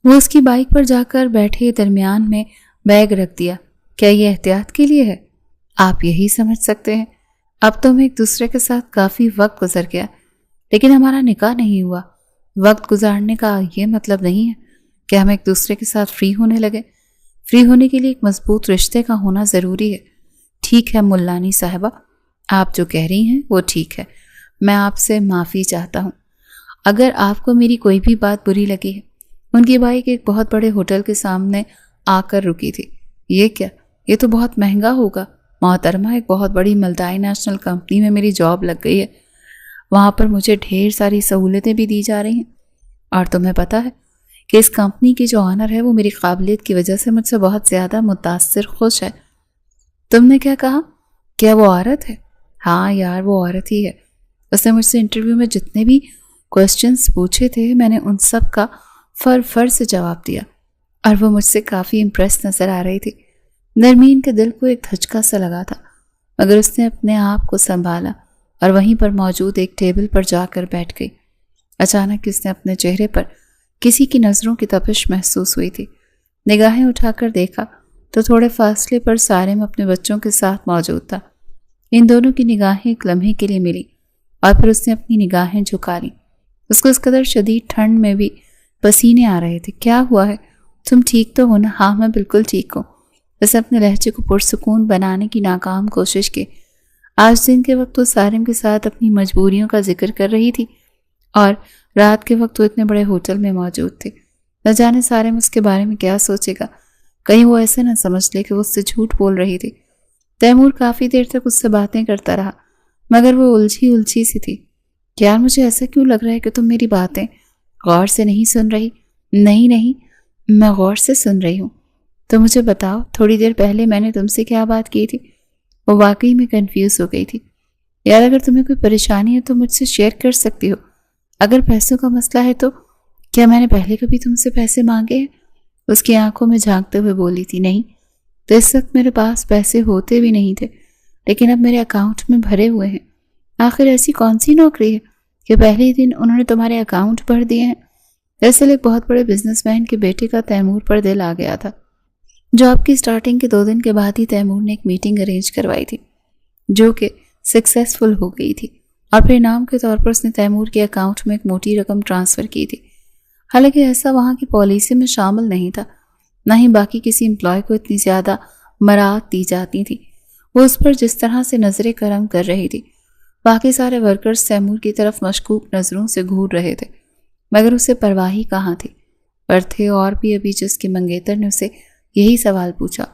وہ اس کی بائک پر جا کر بیٹھے درمیان میں بیگ رکھ دیا۔ کیا یہ احتیاط کے لیے ہے؟ آپ یہی سمجھ سکتے ہیں۔ اب تو ہم ایک دوسرے کے ساتھ کافی وقت گزر گیا، لیکن ہمارا نکاح نہیں ہوا۔ وقت گزارنے کا یہ مطلب نہیں ہے کہ ہم ایک دوسرے کے ساتھ فری ہونے لگے۔ فری ہونے کے لیے ایک مضبوط رشتے کا ہونا ضروری ہے۔ ٹھیک ہے ملانی صاحبہ، آپ جو کہہ رہی ہیں وہ ٹھیک ہے۔ میں آپ سے معافی چاہتا ہوں اگر آپ کو میری کوئی بھی بات بری لگی ہے۔ ان کی بائک ایک بہت بڑے ہوٹل کے سامنے آ کر رکی تھی۔ یہ کیا؟ یہ تو بہت مہنگا ہوگا محترمہ، ایک بہت بڑی ملٹی نیشنل کمپنی میں میری جاب لگ گئی ہے، وہاں پر مجھے ڈھیر ساری سہولتیں بھی دی جا رہی ہیں، اور تمہیں پتہ ہے کہ اس کمپنی کی جو آنر ہے وہ میری قابلیت کی وجہ سے مجھ سے بہت زیادہ متاثر خوش ہے۔ تم نے کیا کہا؟ کیا وہ عورت ہے؟ ہاں یار وہ عورت ہی ہے۔ اس نے مجھ سے انٹرویو میں جتنے بھی کوسچنز پوچھے تھے میں نے ان سب کا فر سے جواب دیا، اور وہ مجھ سے کافی امپریس نظر آ رہی تھی۔ نرمین کے دل کو ایک دھچکا سا لگا تھا، مگر اس نے اپنے آپ کو سنبھالا اور وہیں پر موجود ایک ٹیبل پر جا کر بیٹھ گئی۔ اچانک اس نے اپنے چہرے پر کسی کی نظروں کی تپش محسوس ہوئی تھی۔ نگاہیں اٹھا کر دیکھا تو تھوڑے فاصلے پر سارم اپنے بچوں کے ساتھ موجود تھا۔ ان دونوں کی نگاہیں ایک لمحے کے لیے ملی اور پھر اس نے اپنی نگاہیں جھکا لیں۔ اس کو اس قدر شدید ٹھنڈ میں بھی پسینے آ رہے تھے۔ کیا ہوا ہے؟ تم ٹھیک تو ہو نا؟ ہاں میں بالکل ٹھیک ہوں۔ اسے اپنے لہجے کو پرسکون بنانے کی ناکام کوشش کی۔ آج دن کے وقت وہ سارم کے ساتھ اپنی مجبوریوں کا ذکر کر رہی تھی اور رات کے وقت وہ اتنے بڑے ہوٹل میں موجود تھے۔ نہ جانے سارم اس کے بارے میں کیا سوچے گا، کہیں وہ ایسے نہ سمجھ لے کہ وہ اس سے جھوٹ بول رہی تھی۔ تیمور کافی دیر تک اس سے باتیں کرتا رہا، مگر وہ الجھی سی تھی۔ یار مجھے ایسا کیوں لگ رہا ہے کہ تم میری باتیں غور سے نہیں سن رہی؟ نہیں میں غور سے سن رہی ہوں۔ تو مجھے بتاؤ تھوڑی دیر پہلے میں نے تم سے کیا بات کی تھی؟ وہ واقعی میں کنفیوز ہو گئی تھی۔ یار اگر تمہیں کوئی پریشانی ہے تو مجھ سے شیئر کر سکتی ہو۔ اگر پیسوں کا مسئلہ ہے تو کیا میں نے پہلے کبھی تم سے پیسے مانگے ہیں؟ اس کی آنکھوں میں جھانکتے ہوئے بولی تھی۔ نہیں، تو اس وقت میرے پاس پیسے ہوتے بھی نہیں تھے، لیکن اب میرے اکاؤنٹ میں بھرے ہوئے ہیں۔ آخر ایسی کون سی نوکری ہے کہ پہلے ہی دن انہوں نے تمہارے اکاؤنٹ بھر دیے ہیں؟ دراصل ایک بہت بڑے بزنس مین کے بیٹے کا تیمور پر دل آ گیا تھا۔ جاب کی سٹارٹنگ کے 2 دن کے بعد ہی تیمور نے ایک میٹنگ ارینج کروائی تھی جو کہ سکسیسفل ہو گئی تھی، اور پھر انعام کے طور پر اس نے تیمور کے اکاؤنٹ میں ایک موٹی رقم ٹرانسفر کی تھی۔ حالانکہ ایسا وہاں کی پالیسی میں شامل نہیں تھا، نہ ہی باقی کسی امپلائی کو اتنی زیادہ مراعات دی جاتی تھی۔ وہ اس پر جس طرح سے نظر کرم کر رہی تھی، باقی سارے ورکرز تیمور کی طرف مشکوک نظروں سے گھور رہے تھے، مگر اسے پرواہ ہی کہاں تھی۔ پر تھے اور بھی ابھی جس کے منگیتر نے اسے یہی سوال پوچھا۔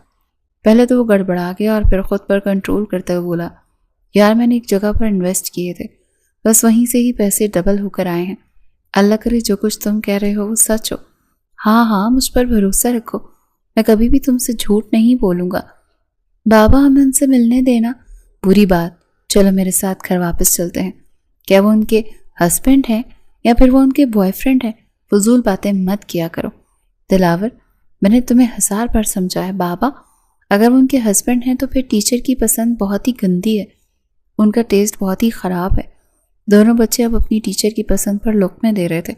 پہلے تو وہ گڑبڑا گیا اور پھر خود پر کنٹرول کرتے ہوئے بولا، یار میں نے ایک جگہ پر انویسٹ کیے تھے، بس وہیں سے ہی پیسے ڈبل ہو کر آئے ہیں۔ اللہ کرے جو کچھ تم کہہ رہے ہو وہ سچ ہو۔ ہاں مجھ پر بھروسہ رکھو، میں کبھی بھی تم سے جھوٹ نہیں بولوں گا۔ بابا ہمیں ان سے ملنے دینا۔ بری بات، چلو میرے ساتھ گھر واپس چلتے ہیں۔ کیا وہ ان کے ہسبینڈ ہیں یا پھر وہ ان کے بوائے فرینڈ ہیں؟ فضول باتیں مت کیا کرو۔ دلاور، میں نے تمہیں 1000 بار سمجھا ہے بابا، اگر وہ ان کے ہسبینڈ ہیں تو پھر ٹیچر کی پسند بہت ہی گندی ہے، ان کا ٹیسٹ بہت ہی خراب ہے۔ دونوں بچے اب اپنی ٹیچر کی پسند پر لقمے دے رہے تھے۔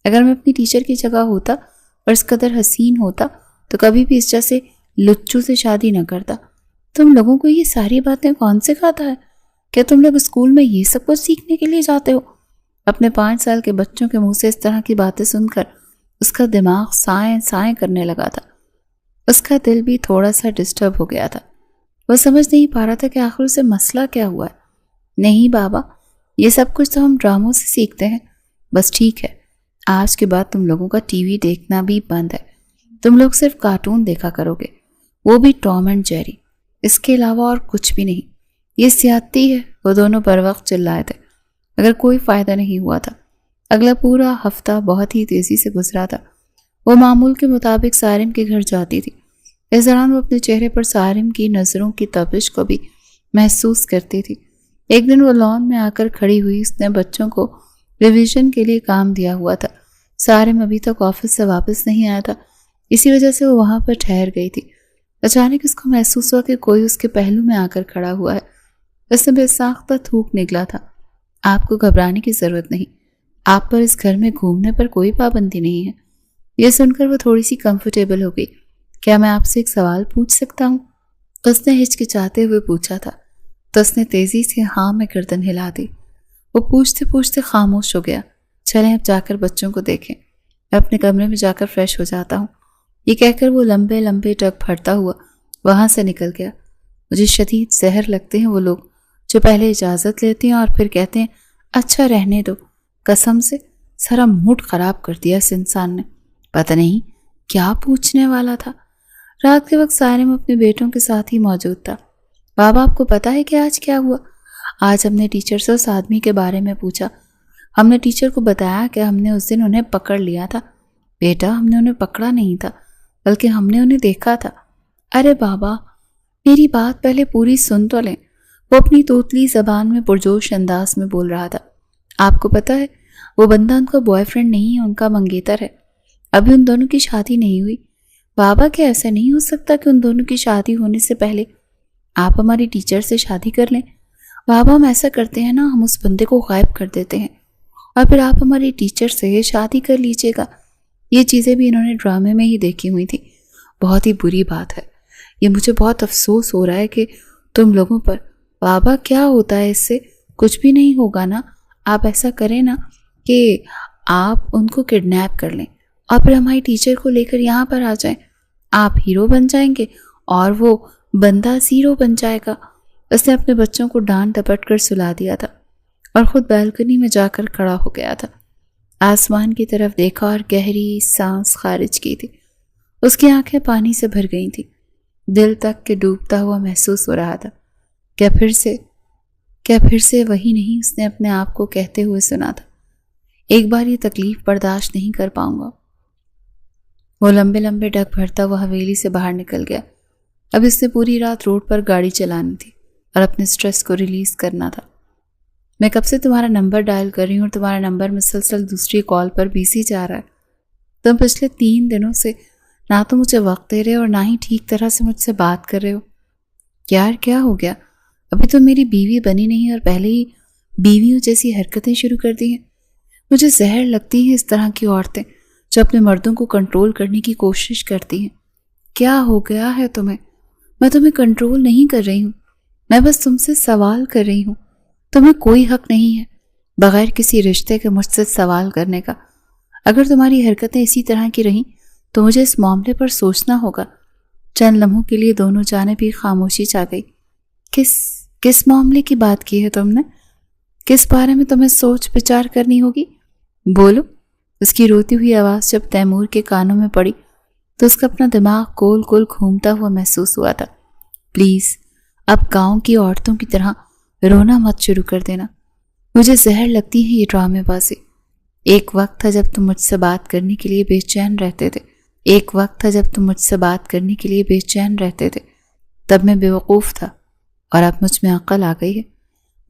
اگر میں اپنی ٹیچر کی جگہ ہوتا اور اس قدر حسین ہوتا تو کبھی بھی اس جیسے لچو سے شادی نہ کرتا۔ تم لوگوں کو یہ ساری باتیں کون سکھاتا ہے؟ کیا تم لوگ اسکول میں یہ سب کچھ سیکھنے کے لیے جاتے ہو؟ اپنے 5 سال کے بچوں کے منہ سے اس طرح کی باتیں سن کر اس کا دماغ سائیں کرنے لگا تھا۔ اس کا دل بھی تھوڑا سا ڈسٹرب ہو گیا تھا۔ وہ سمجھ نہیں پا رہا تھا کہ آخر اسے مسئلہ کیا ہوا ہے۔ نہیں بابا، یہ سب کچھ تو ہم ڈراموں سے سیکھتے ہیں۔ بس ٹھیک ہے، آج کے بعد تم لوگوں کا ٹی وی دیکھنا بھی بند ہے۔ تم لوگ صرف کارٹون دیکھا کرو گے، وہ بھی ٹام اینڈ جیری، اس کے علاوہ اور کچھ بھی نہیں۔ یہ زیادتی ہے۔ وہ دونوں بر وقت چلائے تھے مگر کوئی فائدہ نہیں ہوا تھا۔ اگلا پورا ہفتہ بہت ہی تیزی سے گزرا تھا۔ وہ معمول کے مطابق سارم کے گھر جاتی تھی۔ اس دوران وہ اپنے چہرے پر سارم کی نظروں کی تپش کو بھی محسوس کرتی تھی۔ ایک دن وہ لان میں آ کر کھڑی ہوئی۔ اس نے بچوں کو ریویژن کے لیے کام دیا ہوا تھا۔ سارم ابھی تک آفس سے واپس نہیں آیا تھا، اسی وجہ سے وہ وہاں پر ٹھہر گئی تھی۔ اچانک اس کو محسوس ہوا کہ کوئی اس کے پہلو میں آ کر کھڑا ہوا ہے۔ اس نے بے ساختہ تھوک نکلا تھا۔ آپ کو گھبرانے کی ضرورت نہیں، آپ پر اس گھر میں گھومنے پر کوئی پابندی نہیں ہے۔ یہ سن کر وہ تھوڑی سی کمفرٹیبل ہو گئی۔ کیا میں آپ سے ایک سوال پوچھ سکتا ہوں؟ اس نے ہچکچاتے ہوئے پوچھا تھا تو اس نے تیزی سے ہاں میں گردن ہلا دی۔ وہ پوچھتے پوچھتے خاموش ہو گیا۔ چلیں اب جا کر بچوں کو دیکھیں، میں اپنے کمرے میں جا کر فریش ہو جاتا ہوں۔ یہ کہہ کر وہ لمبے لمبے ٹک پھڑتا ہوا وہاں سے نکل گیا۔ مجھے شدید زہر لگتے ہیں وہ لوگ جو پہلے اجازت لیتے ہیں اور پھر کہتے ہیں اچھا رہنے دو۔ قسم سے سارا موڈ خراب کر دیا اس انسان نے۔ پتہ نہیں کیا پوچھنے والا تھا۔ رات کے وقت سارم اپنے بیٹوں کے ساتھ ہی موجود تھا۔ بابا آپ کو پتا ہے کہ آج کیا ہوا؟ آج ہم نے ٹیچر سے اس آدمی کے بارے میں پوچھا۔ ہم نے ٹیچر کو بتایا کہ ہم نے اس دن انہیں پکڑ لیا تھا۔ بیٹا ہم نے انہیں پکڑا نہیں تھا بلکہ ہم نے انہیں دیکھا تھا۔ ارے بابا میری بات پہلے پوری سن تو لیں۔ وہ اپنی توتلی زبان میں پرجوش انداز میں بول رہا تھا۔ آپ کو پتا ہے وہ بندہ ان کا بوائے فرینڈ نہیں ہے، ان کا منگیتر ہے۔ ابھی ان دونوں کی شادی نہیں ہوئی۔ بابا کیا ایسا نہیں ہو سکتا کہ ان دونوں کی شادی ہونے سے پہلے آپ ہماری ٹیچر سے شادی کر لیں؟ بابا ہم ایسا کرتے ہیں نا، ہم اس بندے کو غائب کر دیتے ہیں اور پھر آپ ہماری ٹیچر سے شادی کر لیجئے گا۔ یہ چیزیں بھی انہوں نے ڈرامے میں ہی دیکھی ہوئی تھی۔ بہت ہی بری بات ہے، یہ مجھے بہت افسوس ہو رہا ہے کہ تم لوگوں پر۔ بابا کیا ہوتا ہے اس سے؟ کچھ بھی نہیں ہوگا نا۔ آپ ایسا کریں نا کہ آپ ان کو کڈنیپ کر لیں اور پھر ہماری ٹیچر کو لے کر یہاں پر آ جائیں۔ آپ ہیرو بن جائیں گے اور وہ بندہ زیرو بن جائے گا۔ اس نے اپنے بچوں کو ڈانٹ ڈپٹ کر سلا دیا تھا اور خود بالکنی میں جا کر کھڑا ہو گیا تھا۔ آسمان کی طرف دیکھا اور گہری سانس خارج کی تھی۔ اس کی آنکھیں پانی سے بھر گئی تھیں۔ دل تک کے ڈوبتا ہوا محسوس ہو رہا تھا۔ کیا پھر سے وہی نہیں اس نے اپنے آپ کو کہتے ہوئے سنا تھا، ایک بار یہ تکلیف برداشت نہیں کر پاؤں گا۔ وہ لمبے لمبے ڈگ بھرتا ہوا حویلی سے باہر نکل گیا۔ اب اس نے پوری رات روڈ پر گاڑی چلانی تھی اور اپنے سٹریس کو ریلیز کرنا تھا۔ میں کب سے تمہارا نمبر ڈائل کر رہی ہوں اور تمہارا نمبر مسلسل دوسری کال پر بیزی جا رہا ہے۔ تم پچھلے 3 دنوں سے نہ تو مجھے وقت دے رہے اور نہ ہی ٹھیک طرح سے مجھ سے بات کر رہے ہو۔ یار کیا ہو گیا؟ ابھی تو میری بیوی بنی نہیں اور پہلے ہی بیویوں جیسی حرکتیں شروع کر دی ہیں۔ مجھے زہر لگتی ہیں اس طرح کی عورتیں جو اپنے مردوں کو کنٹرول کرنے کی کوشش کرتی ہیں۔ کیا ہو گیا ہے تمہیں؟ میں تمہیں کنٹرول نہیں کر رہی ہوں، میں بس تم سے سوال کر رہی ہوں۔ تمہیں کوئی حق نہیں ہے بغیر کسی رشتے کے مجھ سے سوال کرنے کا۔ اگر تمہاری حرکتیں اسی طرح کی رہیں تو مجھے اس معاملے پر سوچنا ہوگا۔ چند لمحوں کے لیے دونوں جانب ہی خاموشی چھا گئی۔ کس معاملے کی بات کی ہے تم نے؟ کس بارے میں تمہیں سوچ بچار کرنی ہوگی؟ بولو۔ اس کی روتی ہوئی آواز جب تیمور کے کانوں میں پڑی تو اس کا اپنا دماغ گول گول گھومتا ہوا محسوس ہوا تھا۔ پلیز اب گاؤں کی عورتوں کی طرح رونا مت شروع کر دینا۔ مجھے زہر لگتی ہے یہ ڈرامے بازی۔ ایک وقت تھا جب تم مجھ سے بات کرنے کے لیے بے چین رہتے تھے، تب میں بیوقوف تھا اور اب مجھ میں عقل آ گئی ہے۔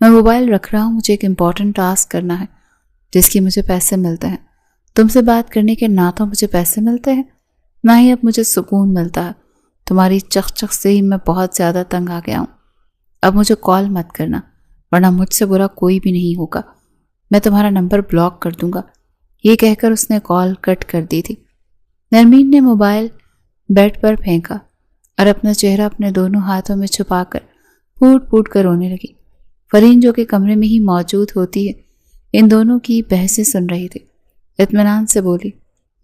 میں موبائل رکھ رہا ہوں، مجھے ایک امپورٹنٹ ٹاسک کرنا ہے جس کی مجھے پیسے ملتے ہیں۔ تم سے بات کرنے کے نہ تو مجھے پیسے ملتے ہیں نہ ہی اب مجھے سکون ملتا ہے۔ تمہاری چخ سے ہی میں بہت زیادہ تنگ آ گیا ہوں۔ اب مجھے کال مت کرنا ورنہ مجھ سے برا کوئی بھی نہیں ہوگا۔ میں تمہارا نمبر بلاک کر دوں گا۔ یہ کہہ کر اس نے کال کٹ کر دی تھی۔ نرمین نے موبائل بیڈ پر پھینکا اور اپنا چہرہ اپنے دونوں ہاتھوں میں چھپا کر پھوٹ پھوٹ کر رونے لگی۔ فرین جو کہ کمرے میں ہی موجود ہوتی ہے ان دونوں کی بحثیں سن رہی تھی۔ اطمینان سے بولی،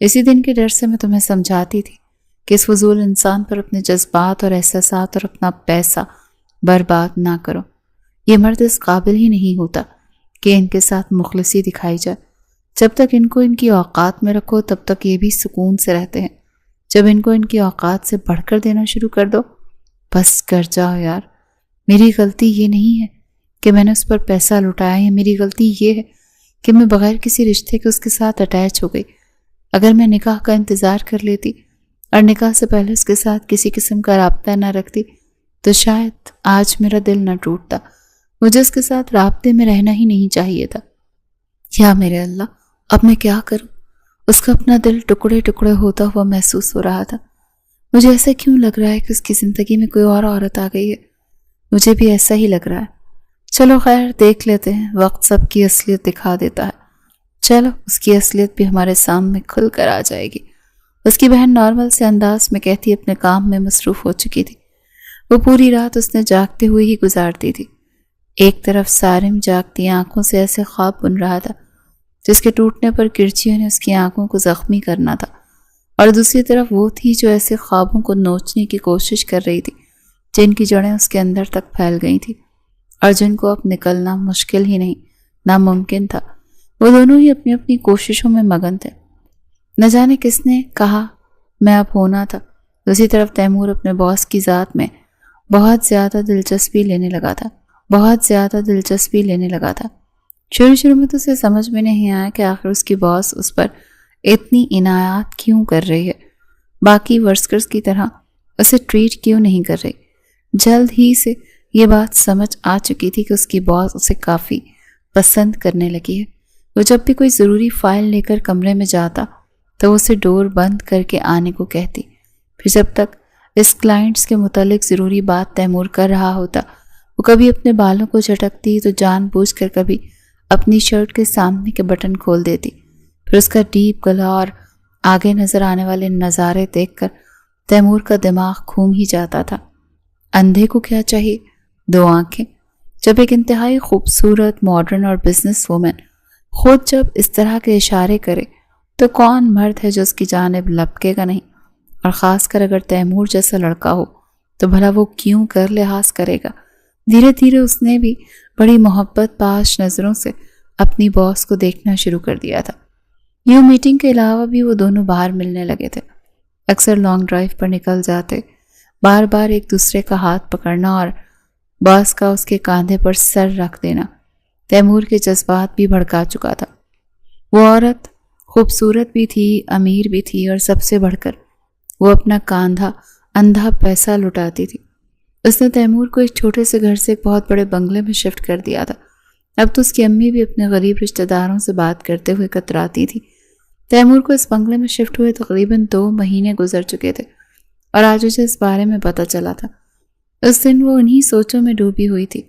اسی دن کے ڈر سے میں تمہیں سمجھاتی تھی کہ اس فضول انسان پر اپنے جذبات اور احساسات اور اپنا پیسہ برباد نہ کرو۔ یہ مرد اس قابل ہی نہیں ہوتا کہ ان کے ساتھ مخلصی دکھائی جائے۔ جب تک ان کو ان کی اوقات میں رکھو تب تک یہ بھی سکون سے رہتے ہیں۔ جب ان کو ان کی اوقات سے بڑھ کر دینا شروع کر دو، بس کر جاؤ یار۔ میری غلطی یہ نہیں ہے کہ میں نے اس پر پیسہ لٹایا ہے، میری غلطی یہ ہے کہ میں بغیر کسی رشتے کے اس کے ساتھ اٹیچ ہو گئی۔ اگر میں نکاح کا انتظار کر لیتی اور نکاح سے پہلے اس کے ساتھ کسی قسم کا رابطہ نہ رکھتی تو شاید آج میرا دل نہ ٹوٹتا۔ مجھے اس کے ساتھ رابطے میں رہنا ہی نہیں چاہیے تھا۔ یا میرے اللہ، اب میں کیا کروں؟ اس کا اپنا دل ٹکڑے ٹکڑے ہوتا ہوا محسوس ہو رہا تھا۔ مجھے ایسا کیوں لگ رہا ہے کہ اس کی زندگی میں کوئی اور عورت آ گئی ہے؟ مجھے بھی ایسا ہی لگ رہا ہے۔ چلو خیر، دیکھ لیتے ہیں، وقت سب کی اصلیت دکھا دیتا ہے۔ چلو، اس کی اصلیت بھی ہمارے سامنے کھل کر آ جائے گی۔ اس کی بہن نارمل سے انداز میں کہتی اپنے کام میں مصروف ہو چکی تھی۔ وہ پوری رات اس نے جاگتے ہوئے ہی گزارتی تھی۔ ایک طرف صارم جاگتی آنکھوں سے ایسے خواب بن رہا تھا جس کے ٹوٹنے پر کرچیوں نے اس کی آنکھوں کو زخمی کرنا تھا، اور دوسری طرف وہ تھی جو ایسے خوابوں کو نوچنے کی کوشش کر رہی تھی جن کی جڑیں اس کے اندر تک پھیل گئی تھی اور جن کو اب نکلنا مشکل ہی نہیں، ناممکن تھا۔ وہ دونوں ہی اپنی اپنی کوششوں میں مگن تھے۔ نہ جانے کس نے کہا میں اب ہونا تھا۔ دوسری طرف تیمور اپنے باس کی ذات میں بہت زیادہ دلچسپی لینے لگا تھا۔ شروع میں تو اسے سمجھ میں نہیں آیا کہ آخر اس کی باس اس پر اتنی عنایات کیوں کر رہی ہے، باقی ورکرز کی طرح اسے ٹریٹ کیوں نہیں کر رہی۔ جلد ہی سے یہ بات سمجھ آ چکی تھی کہ اس کی باس اسے کافی پسند کرنے لگی ہے۔ وہ جب بھی کوئی ضروری فائل لے کر کمرے میں جاتا تو اسے ڈور بند کر کے آنے کو کہتی۔ پھر جب تک اس کلائنٹس کے متعلق ضروری بات تیمور کر رہا ہوتا، وہ کبھی اپنے بالوں کو جھٹکتی تو جان بوجھ کر کبھی اپنی شرٹ کے سامنے کے بٹن کھول دیتی۔ پھر اس کا ڈیپ گلا اور آگے نظر آنے والے نظارے دیکھ کر تیمور کا دماغ گھوم ہی جاتا تھا۔ اندھے کو کیا چاہیے؟ 2 آنکھیں۔ جب ایک انتہائی خوبصورت ماڈرن اور بزنس وومن خود جب اس طرح کے اشارے کرے تو کون مرد ہے جو اس کی جانب لپکے گا نہیں؟ اور خاص کر اگر تیمور جیسا لڑکا ہو تو بھلا وہ کیوں کر لحاظ کرے گا؟ دھیرے دھیرے اس نے بھی بڑی محبت پاش نظروں سے اپنی باس کو دیکھنا شروع کر دیا تھا۔ یوں میٹنگ کے علاوہ بھی وہ دونوں باہر ملنے لگے تھے۔ اکثر لانگ ڈرائیو پر نکل جاتے، بار بار ایک دوسرے کا ہاتھ پکڑنا اور باس کا اس کے کاندھے پر سر رکھ دینا تیمور کے جذبات بھی بھڑکا چکا تھا۔ وہ عورت خوبصورت بھی تھی، امیر بھی تھی، اور سب سے بڑھ کر وہ اپنا کاندھا اندھا پیسہ لٹاتی تھی۔ اس نے تیمور کو ایک چھوٹے سے گھر سے ایک بہت بڑے بنگلے میں شفٹ کر دیا تھا۔ اب تو اس کی امی بھی اپنے غریب رشتہ داروں سے بات کرتے ہوئے کتراتی تھی۔ تیمور کو اس بنگلے میں شفٹ ہوئے تقریباً 2 مہینے گزر چکے تھے اور آج اسے اس بارے میں پتہ چلا تھا۔ اس دن وہ انہی سوچوں میں ڈوبی ہوئی تھی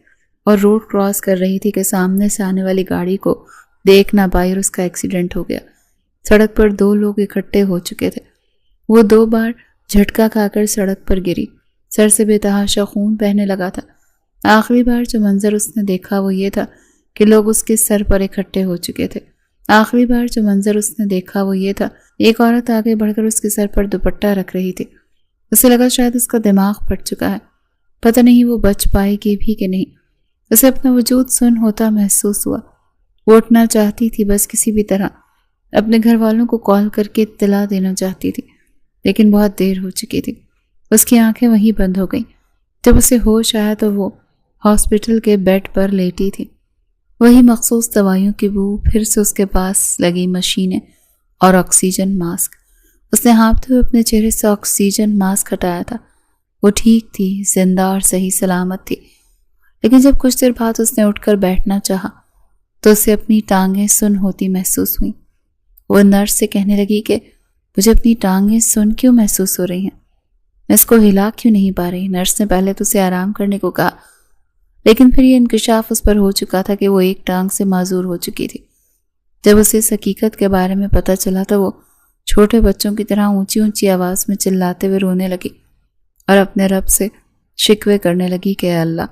اور روڈ کراس کر رہی تھی کہ سامنے سے آنے والی گاڑی کو دیکھ نہ پائی اور اس کا ایکسیڈنٹ ہو گیا۔ سڑک پر 2 لوگ اکٹھے ہو چکے تھے۔ وہ 2 بار جھٹکا کھا کر سڑک پر گری، سر سے بے تحاشا خون بہنے لگا تھا۔ آخری بار جو منظر اس نے دیکھا وہ یہ تھا کہ لوگ اس کے سر پر اکٹھے ہو چکے تھے۔ ایک عورت آگے بڑھ کر اس کے سر پر دوپٹہ رکھ رہی تھی۔ اسے لگا شاید اس کا دماغ پھٹ چکا ہے، پتہ نہیں وہ بچ پائے گی بھی کہ نہیں۔ اسے اپنا وجود سن ہوتا محسوس ہوا۔ وہ اٹھنا چاہتی تھی، بس کسی بھی طرح اپنے گھر والوں کو کال کر کے اطلاع دینا چاہتی تھی، لیکن بہت دیر ہو چکی تھی۔ اس کی آنکھیں وہیں بند ہو گئیں۔ جب اسے ہوش آیا تو وہ ہاسپٹل کے بیڈ پر لیٹی تھی۔ وہی مخصوص دوائیوں کی بو، پھر سے اس کے پاس لگی مشینیں اور آکسیجن ماسک۔ اس نے ہانپتے ہوئے اپنے چہرے سے آکسیجن ماسک ہٹایا تھا۔ وہ ٹھیک تھی، زندہ اور صحیح سلامت تھی، لیکن جب کچھ دیر بعد اس نے اٹھ کر بیٹھنا چاہا تو اسے اپنی ٹانگیں سن ہوتی محسوس ہوئیں۔ وہ نرس سے کہنے لگی کہ مجھے اپنی ٹانگیں سن کیوں محسوس ہو رہی ہیں، میں اس کو ہلا کیوں نہیں پا رہی۔ نرس نے پہلے تو اسے آرام کرنے کو کہا، لیکن پھر یہ انکشاف اس پر ہو چکا تھا کہ وہ ایک ٹانگ سے معذور ہو چکی تھی۔ جب اسے اس حقیقت کے بارے میں پتہ چلا تو وہ چھوٹے بچوں کی طرح اونچی اونچی آواز میں چلاتے ہوئے رونے لگی اور اپنے رب سے شکوے کرنے لگی کہ اے اللہ،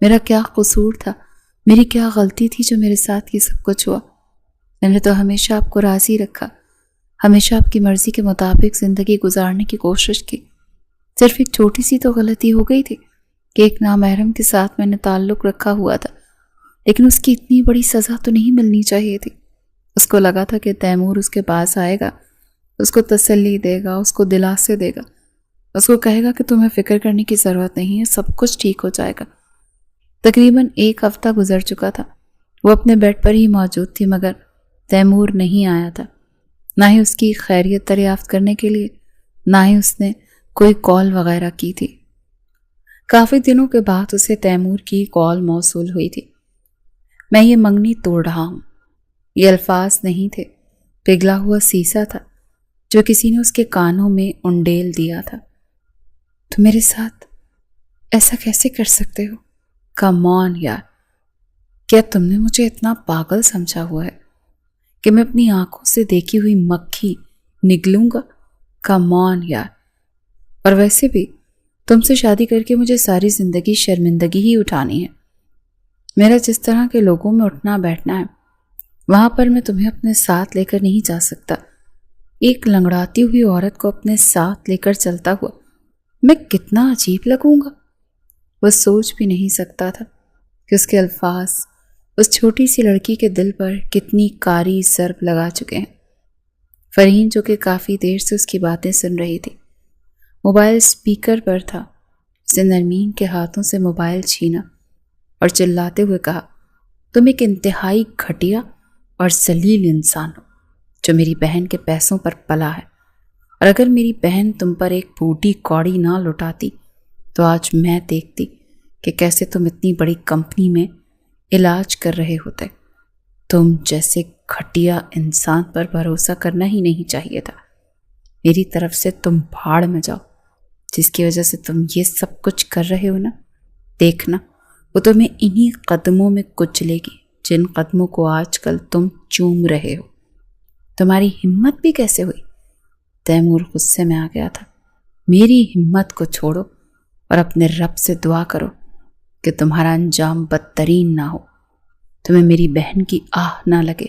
میرا کیا قصور تھا، میری کیا غلطی تھی جو میرے ساتھ یہ سب کچھ ہوا۔ میں نے تو ہمیشہ آپ کو راضی رکھا، ہمیشہ آپ کی مرضی کے مطابق زندگی گزارنے کی کوشش کی۔ صرف ایک چھوٹی سی تو غلطی ہو گئی تھی کہ ایک نامحرم کے ساتھ میں نے تعلق رکھا ہوا تھا، لیکن اس کی اتنی بڑی سزا تو نہیں ملنی چاہیے تھی۔ اس کو لگا تھا کہ تیمور اس کے پاس آئے گا، اس کو تسلی دے گا، اس کو دلاسے دے گا، اس کو کہے گا کہ تمہیں فکر کرنے کی ضرورت نہیں ہے، سب کچھ ٹھیک ہو جائے گا۔ تقریباً 1 ہفتہ گزر چکا تھا۔ وہ اپنے بیڈ پر ہی موجود تھی، مگر تیمور نہیں آیا تھا، نہ ہی اس کی خیریت دریافت کرنے کے لیے، نہ ہی اس نے کوئی کال وغیرہ کی تھی۔ کافی دنوں کے بعد اسے تیمور کی کال موصول ہوئی تھی۔ میں یہ منگنی توڑ رہا ہوں۔ یہ الفاظ نہیں تھے، پگھلا ہوا سیسا تھا جو کسی نے اس کے کانوں میں انڈیل دیا تھا۔ تم میرے ساتھ ایسا کیسے کر سکتے ہو؟ کم آن یار، کیا تم نے مجھے اتنا پاگل سمجھا ہوا ہے کہ میں اپنی آنکھوں سے دیکھی ہوئی مکھی نگلوں گا؟ کم آن یار، اور ویسے بھی تم سے شادی کر کے مجھے ساری زندگی شرمندگی ہی اٹھانی ہے۔ میرا جس طرح کے لوگوں میں اٹھنا بیٹھنا ہے، وہاں پر میں تمہیں اپنے ساتھ لے کر نہیں جا سکتا۔ ایک لنگڑاتی ہوئی عورت کو اپنے ساتھ لے کر چلتا ہوا میں کتنا عجیب لگوں گا۔ وہ سوچ بھی نہیں سکتا تھا کہ اس کے الفاظ اس چھوٹی سی لڑکی کے دل پر کتنی کاری ضرب لگا چکے ہیں۔ فرحین جو کہ کافی دیر سے اس کی باتیں سن رہی تھی، موبائل اسپیکر پر تھا، اسے نرمین کے ہاتھوں سے موبائل چھینا اور چلاتے ہوئے کہا، تم ایک انتہائی گھٹیا اور ذلیل انسان ہو جو میری بہن کے پیسوں پر پلا ہے، اور اگر میری بہن تم پر ایک بوٹی کوڑی نہ لٹاتی تو آج میں دیکھتی کہ کیسے تم اتنی بڑی کمپنی میں علاج کر رہے ہوتے۔ تم جیسے گھٹیا انسان پر بھروسہ کرنا ہی نہیں چاہیے تھا۔ میری طرف سے تم بھاڑ میں جاؤ۔ جس کی وجہ سے تم یہ سب کچھ کر رہے ہو نا، دیکھنا وہ تمہیں انہی قدموں میں کچلے گی جن قدموں کو آج کل تم چوم رہے ہو۔ تمہاری ہمت بھی کیسے ہوئی؟ تیمور غصے میں آ گیا تھا۔ میری ہمت کو چھوڑو اور اپنے رب سے دعا کرو کہ تمہارا انجام بدترین نہ ہو، تمہیں میری بہن کی آہ نہ لگے۔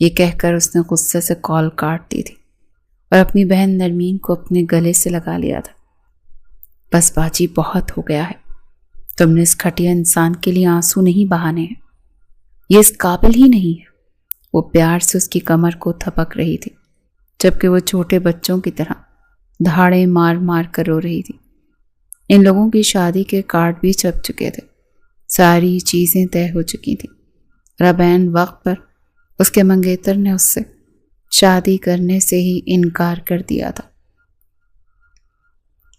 یہ کہہ کر اس نے غصے سے کال کاٹ دی تھی اور اپنی بہن نرمین کو اپنے گلے سے لگا لیا تھا۔ بس باجی، بہت ہو گیا ہے۔ تم نے اس گھٹیا انسان کے لیے آنسو نہیں بہانے ہیں، یہ اس قابل ہی نہیں ہے۔ وہ پیار سے اس کی کمر کو تھپک رہی تھی جبکہ وہ چھوٹے بچوں کی طرح دھاڑے مار مار کر رو رہی تھی۔ ان لوگوں کی شادی کے کارڈ بھی چھپ چکے تھے، ساری چیزیں طے ہو چکی تھیں۔ ربین وقت پر اس کے منگیتر نے اس سے شادی کرنے سے ہی انکار کر دیا تھا۔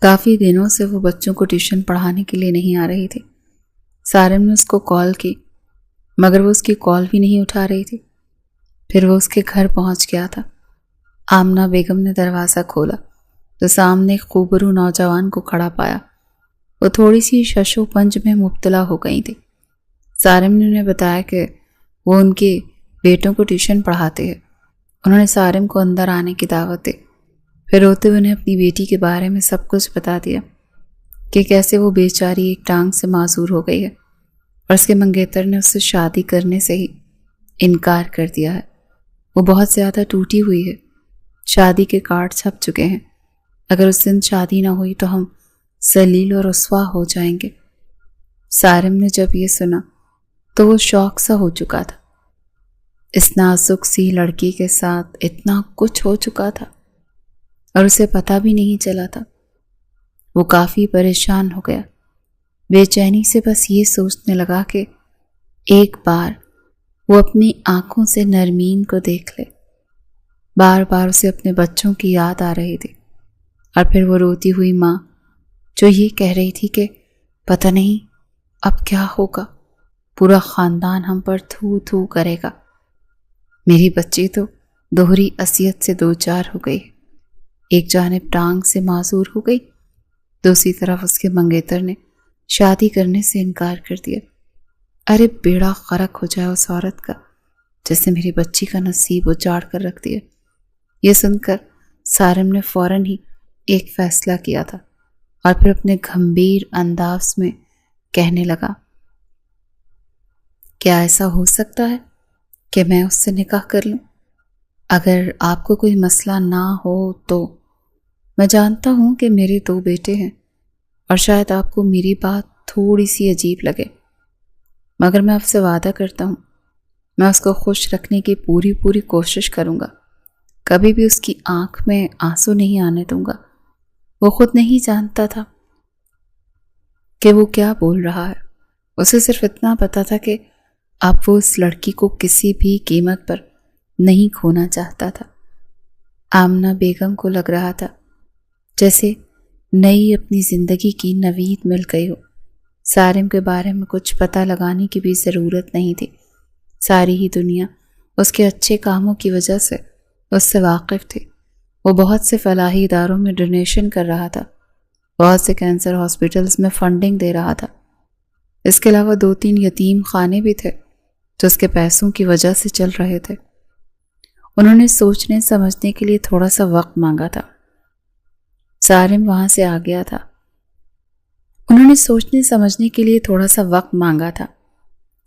کافی دنوں سے وہ بچوں کو ٹیوشن پڑھانے کے لیے نہیں آ رہی تھی۔ سارم نے اس کو کال کی مگر وہ اس کی کال بھی نہیں اٹھا رہی تھی۔ پھر وہ اس کے گھر پہنچ گیا تھا۔ آمنہ بیگم نے دروازہ کھولا تو سامنے ایک خوبرو نوجوان کو کھڑا پایا۔ وہ تھوڑی سی شش و پنج میں مبتلا ہو گئی تھی۔ سارم نے انہیں بتایا کہ وہ ان کے بیٹوں کو ٹیوشن پڑھاتے ہیں۔ انہوں نے سارم کو اندر آنے کی دعوت دی، پھر روتے ہوئے انہیں اپنی بیٹی کے بارے میں سب کچھ بتا دیا کہ کیسے وہ بیچاری ایک ٹانگ سے معذور ہو گئی ہے اور اس کے منگیتر نے اس سے شادی کرنے سے ہی انکار کر دیا ہے۔ وہ بہت زیادہ ٹوٹی ہوئی ہے، شادی کے کارڈ چھپ چکے ہیں، اگر اس دن شادی نہ ہوئی تو ہم ذلیل اور رسوا ہو جائیں گے۔ سارم نے جب یہ سنا تو وہ شوق سا ہو چکا تھا۔ اس نازک سی لڑکی کے ساتھ اتنا کچھ ہو چکا تھا اور اسے پتہ بھی نہیں چلا تھا۔ وہ کافی پریشان ہو گیا، بے چینی سے بس یہ سوچنے لگا کہ ایک بار وہ اپنی آنکھوں سے نرمین کو دیکھ لے۔ بار بار اسے اپنے بچوں کی یاد آ رہی تھی، اور پھر وہ روتی ہوئی ماں جو یہ کہہ رہی تھی کہ پتہ نہیں اب کیا ہوگا، پورا خاندان ہم پر تھو تھو کرے گا۔ میری بچی تو دوہری اذیت سے دوچار ہو گئی، ایک جانب ٹانگ سے معذور ہو گئی، دوسری طرف اس کے منگیتر نے شادی کرنے سے انکار کر دیا۔ ارے بیڑا غرق ہو جائے اس عورت کا جس نے میری بچی کا نصیب اجاڑ کر رکھ دیا۔ یہ سن کر سارم نے فوراً ہی ایک فیصلہ کیا تھا اور پھر اپنے گھمبیر انداز میں کہنے لگا، کیا ایسا ہو سکتا ہے کہ میں اس سے نکاح کر لوں؟ اگر آپ کو کوئی مسئلہ نہ ہو تو میں جانتا ہوں کہ میرے 2 بیٹے ہیں اور شاید آپ کو میری بات تھوڑی سی عجیب لگے، مگر میں آپ سے وعدہ کرتا ہوں میں اس کو خوش رکھنے کی پوری کوشش کروں گا، کبھی بھی اس کی آنکھ میں آنسو نہیں آنے دوں گا۔ وہ خود نہیں جانتا تھا کہ وہ کیا بول رہا ہے، اسے صرف اتنا پتا تھا کہ اب وہ اس لڑکی کو کسی بھی قیمت پر نہیں کھونا چاہتا تھا۔ آمنہ بیگم کو لگ رہا تھا جیسے نئی اپنی زندگی کی نوید مل گئی ہو۔ سارم کے بارے میں کچھ پتہ لگانے کی بھی ضرورت نہیں تھی۔ ساری ہی دنیا اس کے اچھے کاموں کی وجہ سے اس سے واقف تھی۔ وہ بہت سے فلاحی اداروں میں ڈونیشن کر رہا تھا، بہت سے کینسر ہاسپٹلز میں فنڈنگ دے رہا تھا۔ اس کے علاوہ 2-3 یتیم خانے بھی تھے جو اس کے پیسوں کی وجہ سے چل رہے تھے۔ انہوں نے سوچنے سمجھنے کے لیے تھوڑا سا وقت مانگا تھا۔ سارم وہاں سے آ گیا تھا۔ انہوں نے سوچنے سمجھنے کے لیے تھوڑا سا وقت مانگا تھا۔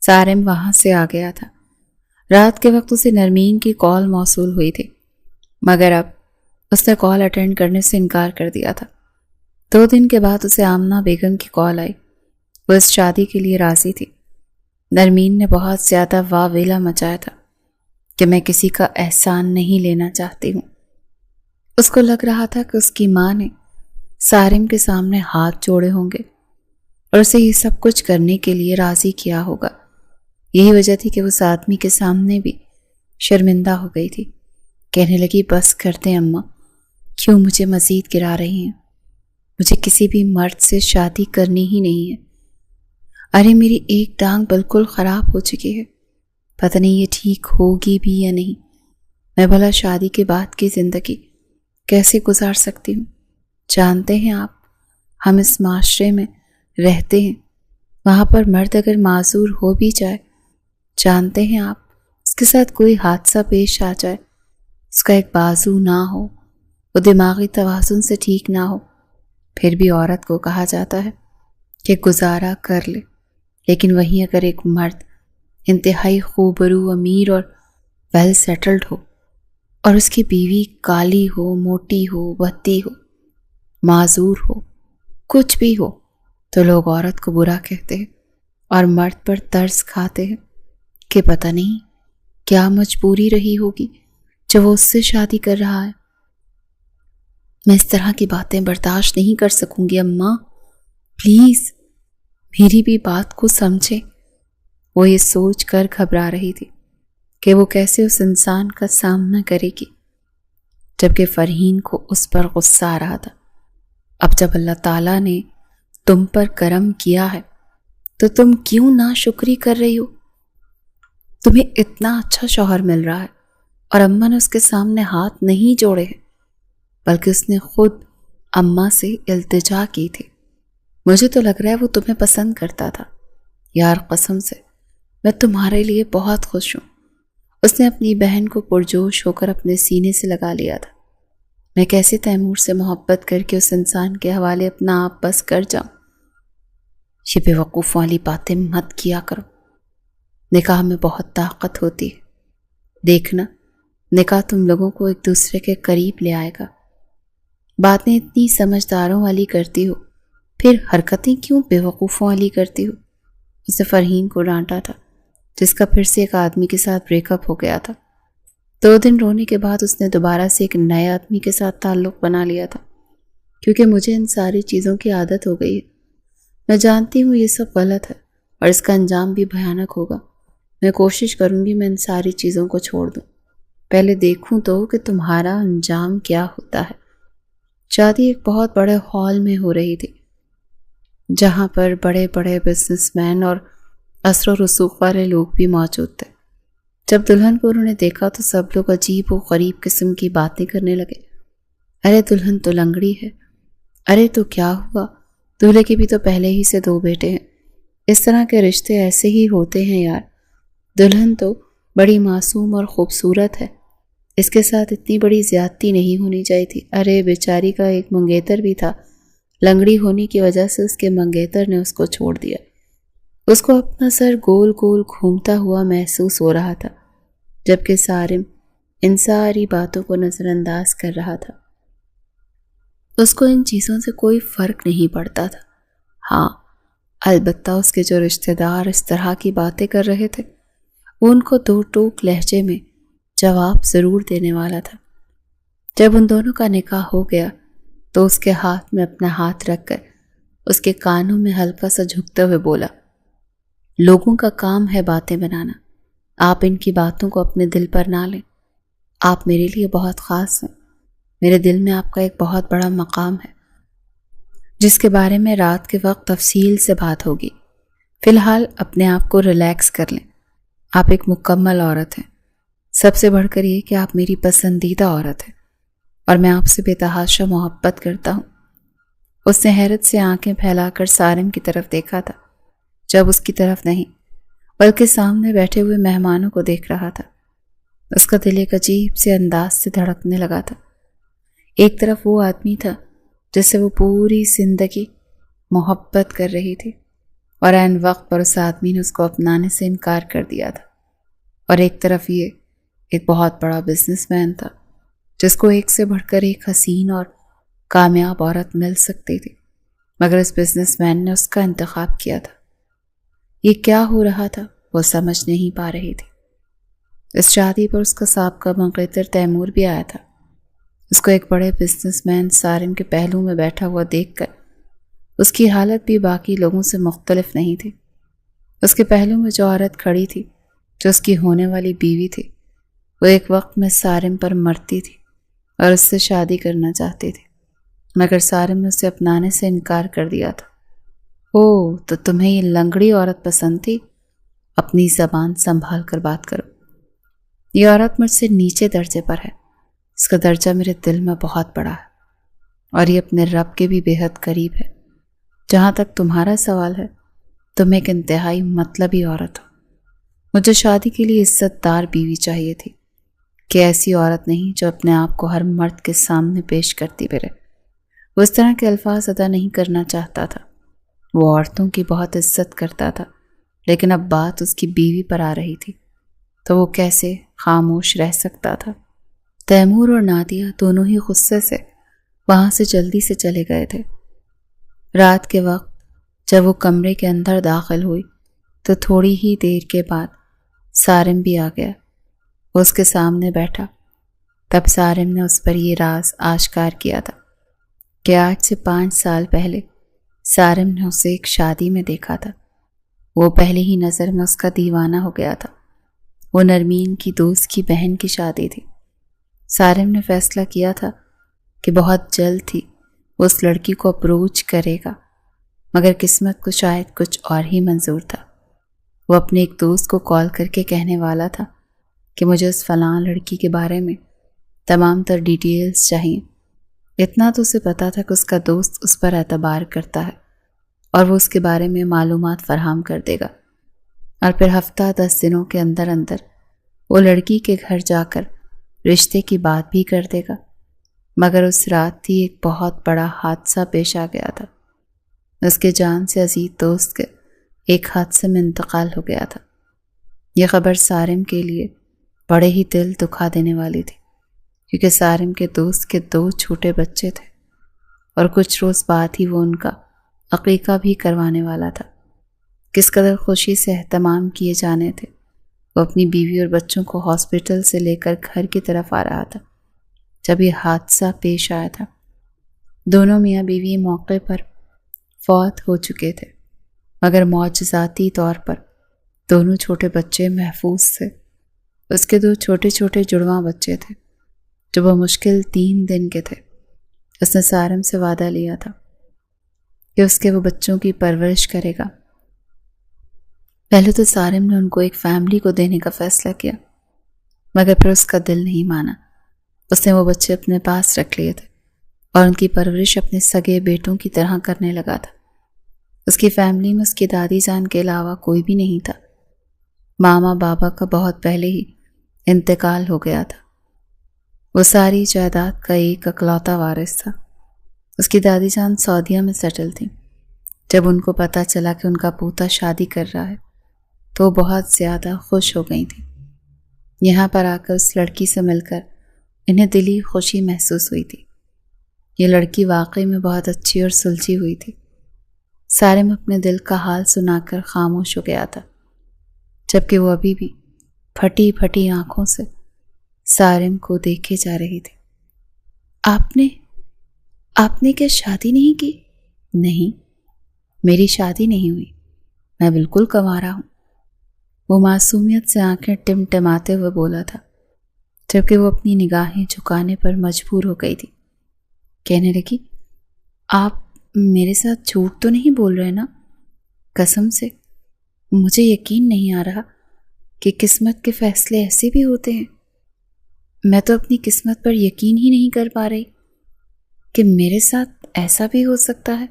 سارم وہاں سے آ گیا تھا۔ رات کے وقت اسے نرمین کی کال موصول ہوئی تھی، مگر اب اس نے کال اٹینڈ کرنے سے انکار کر دیا تھا۔ 2 دن کے بعد اسے آمنہ بیگم کی کال آئی۔ وہ اس شادی کے لیے راضی تھی۔ نرمین نے بہت زیادہ واویلا مچایا تھا کہ میں کسی کا احسان نہیں لینا چاہتی ہوں۔ اس کو لگ رہا تھا کہ اس کی ماں نے سارم کے سامنے ہاتھ جوڑے ہوں گے اور اسے یہ سب کچھ کرنے کے لیے راضی کیا ہوگا۔ یہی وجہ تھی کہ وہ اس آدمی کے سامنے بھی شرمندہ ہو گئی تھی۔ کہنے لگی، بس کر دیں اماں، کیوں مجھے مزید گرا رہی ہیں؟ مجھے کسی بھی مرد سے شادی کرنی ہی نہیں ہے۔ ارے میری ایک ٹانگ بالکل خراب ہو چکی ہے، پتہ نہیں یہ ٹھیک ہوگی بھی یا نہیں۔ میں بھلا شادی کے بعد کی زندگی کیسے گزار سکتی ہوں؟ جانتے ہیں آپ، ہم اس معاشرے میں رہتے ہیں، وہاں پر مرد اگر معذور ہو بھی جائے، جانتے ہیں آپ، اس کے ساتھ کوئی حادثہ پیش آ جائے، اس کا ایک بازو نہ ہو، وہ دماغی توازن سے ٹھیک نہ ہو، پھر بھی عورت کو کہا جاتا ہے کہ گزارا کر لے۔ لیکن وہیں اگر ایک مرد انتہائی خوبرو، امیر اور ویل سیٹلڈ ہو اور اس کی بیوی کالی ہو، موٹی ہو، بھدی ہو، معذور ہو، کچھ بھی ہو، تو لوگ عورت کو برا کہتے ہیں اور مرد پر ترس کھاتے ہیں کہ پتہ نہیں کیا مجبوری رہی ہوگی جو وہ اس سے شادی کر رہا ہے۔ میں اس طرح کی باتیں برداشت نہیں کر سکوں گی اماں، پلیز میری بھی بات کو سمجھیں۔ وہ یہ سوچ کر گھبرا رہی تھی کہ وہ کیسے اس انسان کا سامنا کرے گی، جبکہ فرحین کو اس پر غصہ آ رہا تھا۔ اب جب اللہ تعالیٰ نے تم پر کرم کیا ہے تو تم کیوں ناشکری کر رہی ہو؟ تمہیں اتنا اچھا شوہر مل رہا ہے اور اماں نے اس کے سامنے ہاتھ نہیں جوڑے ہیں، بلکہ اس نے خود اماں سے التجا کی تھی۔ مجھے تو لگ رہا ہے وہ تمہیں پسند کرتا تھا۔ یار قسم سے میں تمہارے لیے بہت خوش ہوں۔ اس نے اپنی بہن کو پرجوش ہو کر اپنے سینے سے لگا لیا تھا۔ میں کیسے تیمور سے محبت کر کے اس انسان کے حوالے اپنا آپ بس کر جاؤں؟ یہ بے وقوف والی باتیں مت کیا کرو۔ نکاح میں بہت طاقت ہوتی ہے، دیکھنا نکاح تم لوگوں کو ایک دوسرے کے قریب لے آئے گا۔ باتیں اتنی سمجھداروں والی کرتی ہو، پھر حرکتیں کیوں بے وقوفوں والی کرتی ہو؟ اس نے فرحین کو ڈانٹا تھا، جس کا پھر سے ایک آدمی کے ساتھ بریک اپ ہو گیا تھا۔ 2 دن رونے کے بعد اس نے دوبارہ سے ایک نئے آدمی کے ساتھ تعلق بنا لیا تھا۔ کیونکہ مجھے ان ساری چیزوں کی عادت ہو گئی ہے، میں جانتی ہوں یہ سب غلط ہے اور اس کا انجام بھی بھیانک ہوگا۔ میں کوشش کروں گی میں ان ساری چیزوں کو چھوڑ دوں، پہلے دیکھوں تو کہ تمہارا انجام کیا ہوتا ہے۔ شادی ایک بہت بڑے ہال میں ہو رہی تھی، جہاں پر بڑے بڑے بزنس مین اور اثر و رسوخ والے لوگ بھی موجود تھے۔ جب دلہن کو انہوں نے دیکھا تو سب لوگ عجیب و غریب قسم کی باتیں کرنے لگے۔ ارے دلہن تو لنگڑی ہے، ارے تو کیا ہوا، دولہے کے بھی تو پہلے ہی سے 2 بیٹے ہیں۔ اس طرح کے رشتے ایسے ہی ہوتے ہیں یار، دلہن تو بڑی معصوم اور خوبصورت ہے، اس کے ساتھ اتنی بڑی زیادتی نہیں ہونی چاہیے تھی۔ ارے بیچاری کا ایک منگیتر بھی تھا، لنگڑی ہونے کی وجہ سے اس کے منگیتر نے اس کو چھوڑ دیا۔ اس کو اپنا سر گول گول گھومتا ہوا محسوس ہو رہا تھا، جبکہ سارم ان ساری باتوں کو نظر انداز کر رہا تھا۔ اس کو ان چیزوں سے کوئی فرق نہیں پڑتا تھا۔ ہاں البتہ اس کے جو رشتہ دار اس طرح کی باتیں کر رہے تھے، وہ ان کو 2 ٹوک لہجے میں جواب ضرور دینے والا تھا۔ جب ان دونوں کا نکاح ہو گیا تو اس کے ہاتھ میں اپنا ہاتھ رکھ کر اس کے کانوں میں ہلکا سا جھکتے ہوئے بولا، لوگوں کا کام ہے باتیں بنانا، آپ ان کی باتوں کو اپنے دل پر نہ لیں۔ آپ میرے لیے بہت خاص ہیں، میرے دل میں آپ کا ایک بہت بڑا مقام ہے جس کے بارے میں رات کے وقت تفصیل سے بات ہوگی۔ فی الحال اپنے آپ کو ریلیکس کر لیں، آپ ایک مکمل عورت ہیں، سب سے بڑھ کر یہ کہ آپ میری پسندیدہ عورت ہیں اور میں آپ سے بے تحاشا محبت کرتا ہوں۔ اس نے حیرت سے آنکھیں پھیلا کر سارم کی طرف دیکھا تھا، جب اس کی طرف نہیں بلکہ سامنے بیٹھے ہوئے مہمانوں کو دیکھ رہا تھا۔ اس کا دل ایک عجیب سے انداز سے دھڑکنے لگا تھا۔ ایک طرف وہ آدمی تھا جس سے وہ پوری زندگی محبت کر رہی تھی اور عین وقت پر اس آدمی نے اس کو اپنانے سے انکار کر دیا تھا، اور ایک طرف یہ ایک بہت بڑا بزنس مین تھا جس کو ایک سے بڑھ کر ایک حسین اور کامیاب عورت مل سکتی تھی، مگر اس بزنس مین نے اس کا انتخاب کیا تھا۔ یہ کیا ہو رہا تھا وہ سمجھ نہیں پا رہی تھی۔ اس شادی پر اس کا سابقہ منقطر تیمور بھی آیا تھا۔ اس کو ایک بڑے بزنس مین سارم کے پہلو میں بیٹھا ہوا دیکھ کر اس کی حالت بھی باقی لوگوں سے مختلف نہیں تھی۔ اس کے پہلو میں جو عورت کھڑی تھی، جو اس کی ہونے والی بیوی تھی، وہ ایک وقت میں سارم پر مرتی تھی اور اس سے شادی کرنا چاہتی تھی، مگر سارم نے اسے اپنانے سے انکار کر دیا تھا۔ اوہ، تو تمہیں یہ لنگڑی عورت پسند تھی؟ اپنی زبان سنبھال کر بات کرو۔ یہ عورت مجھ سے نیچے درجے پر ہے، اس کا درجہ میرے دل میں بہت بڑا ہے اور یہ اپنے رب کے بھی بے حد قریب ہے۔ جہاں تک تمہارا سوال ہے، تم ایک انتہائی مطلبی عورت ہو۔ مجھے شادی کے لیے عزت دار بیوی چاہیے تھی، کہ ایسی عورت نہیں جو اپنے آپ کو ہر مرد کے سامنے پیش کرتی پھرے۔ وہ اس طرح کے الفاظ ادا نہیں کرنا چاہتا تھا۔ وہ عورتوں کی بہت عزت کرتا تھا، لیکن اب بات اس کی بیوی پر آ رہی تھی تو وہ کیسے خاموش رہ سکتا تھا۔ تیمور اور نادیہ دونوں ہی غصے سے وہاں سے جلدی سے چلے گئے تھے۔ رات کے وقت جب وہ کمرے کے اندر داخل ہوئی تو تھوڑی ہی دیر کے بعد سارم بھی آ گیا۔ وہ اس کے سامنے بیٹھا۔ تب سارم نے اس پر یہ راز آشکار کیا تھا کہ آج سے 5 سال پہلے سارم نے اسے ایک شادی میں دیکھا تھا۔ وہ پہلی ہی نظر میں اس کا دیوانہ ہو گیا تھا۔ وہ نرمین کی دوست کی بہن کی شادی تھی۔ سارم نے فیصلہ کیا تھا کہ بہت جلد ہی وہ اس لڑکی کو اپروچ کرے گا، مگر قسمت کو شاید کچھ اور ہی منظور تھا۔ وہ اپنے ایک دوست کو کال کر کے کہنے والا تھا کہ مجھے اس فلاں لڑکی کے بارے میں تمام تر ڈیٹیلز چاہیے۔ اتنا تو اسے پتا تھا کہ اس کا دوست اس پر اعتبار کرتا ہے اور وہ اس کے بارے میں معلومات فراہم کر دے گا، اور پھر ہفتہ 10 دنوں کے اندر اندر وہ لڑکی کے گھر جا کر رشتے کی بات بھی کر دے گا۔ مگر اس رات ہی ایک بہت بڑا حادثہ پیش آ گیا تھا۔ اس کے جان سے عزیز دوست کے ایک حادثے میں انتقال ہو گیا تھا۔ یہ خبر سارم کے لیے بڑے ہی دل دکھا دینے والی تھی، کیونکہ سارم کے دوست کے 2 چھوٹے بچے تھے اور کچھ روز بعد ہی وہ ان کا عقیقہ بھی کروانے والا تھا۔ کس قدر خوشی سے اہتمام کیے جانے تھے۔ وہ اپنی بیوی اور بچوں کو ہاسپٹل سے لے کر گھر کی طرف آ رہا تھا جب یہ حادثہ پیش آیا تھا۔ دونوں میاں بیوی موقع پر فوت ہو چکے تھے، مگر معجزاتی طور پر دونوں چھوٹے بچے محفوظ تھے۔ اس کے 2 چھوٹے چھوٹے جڑواں بچے تھے جو بمشکل 3 دن کے تھے۔ اس نے سارم سے وعدہ لیا تھا کہ اس کے وہ بچوں کی پرورش کرے گا۔ پہلے تو سارم نے ان کو ایک فیملی کو دینے کا فیصلہ کیا، مگر پھر اس کا دل نہیں مانا۔ اس نے وہ بچے اپنے پاس رکھ لیے تھے اور ان کی پرورش اپنے سگے بیٹوں کی طرح کرنے لگا تھا۔ اس کی فیملی میں اس کی دادی جان کے علاوہ کوئی بھی نہیں تھا۔ ماما بابا کا بہت پہلے ہی انتقال ہو گیا تھا۔ وہ ساری جائیداد کا ایک اکلوتا وارث تھا۔ اس کی دادی جان سعودیہ میں سیٹل تھی۔ جب ان کو پتہ چلا کہ ان کا پوتا شادی کر رہا ہے تو وہ بہت زیادہ خوش ہو گئی تھی۔ یہاں پر آ کر اس لڑکی سے مل کر انہیں دلی خوشی محسوس ہوئی تھی۔ یہ لڑکی واقعی میں بہت اچھی اور سلجھی ہوئی تھی۔ سارم اپنے دل کا حال سنا کر خاموش ہو گیا تھا، جبکہ وہ ابھی بھی پھٹی پھٹی آنکھوں سے سارم کو دیکھے جا رہی تھی۔ آپ نے کیا شادی نہیں کی؟ نہیں، میری شادی نہیں ہوئی، میں بالکل کنوارا ہوں۔ وہ معصومیت سے آنکھیں ٹمٹماتے ہوئے بولا تھا، جبکہ وہ اپنی نگاہیں جھکانے پر مجبور ہو گئی تھی۔ کہنے لگی، آپ میرے ساتھ جھوٹ تو نہیں بول رہے نا؟ قسم سے مجھے یقین نہیں آ رہا کہ قسمت کے فیصلے ایسے بھی ہوتے ہیں۔ میں تو اپنی قسمت پر یقین ہی نہیں کر پا رہی کہ میرے ساتھ ایسا بھی ہو سکتا ہے۔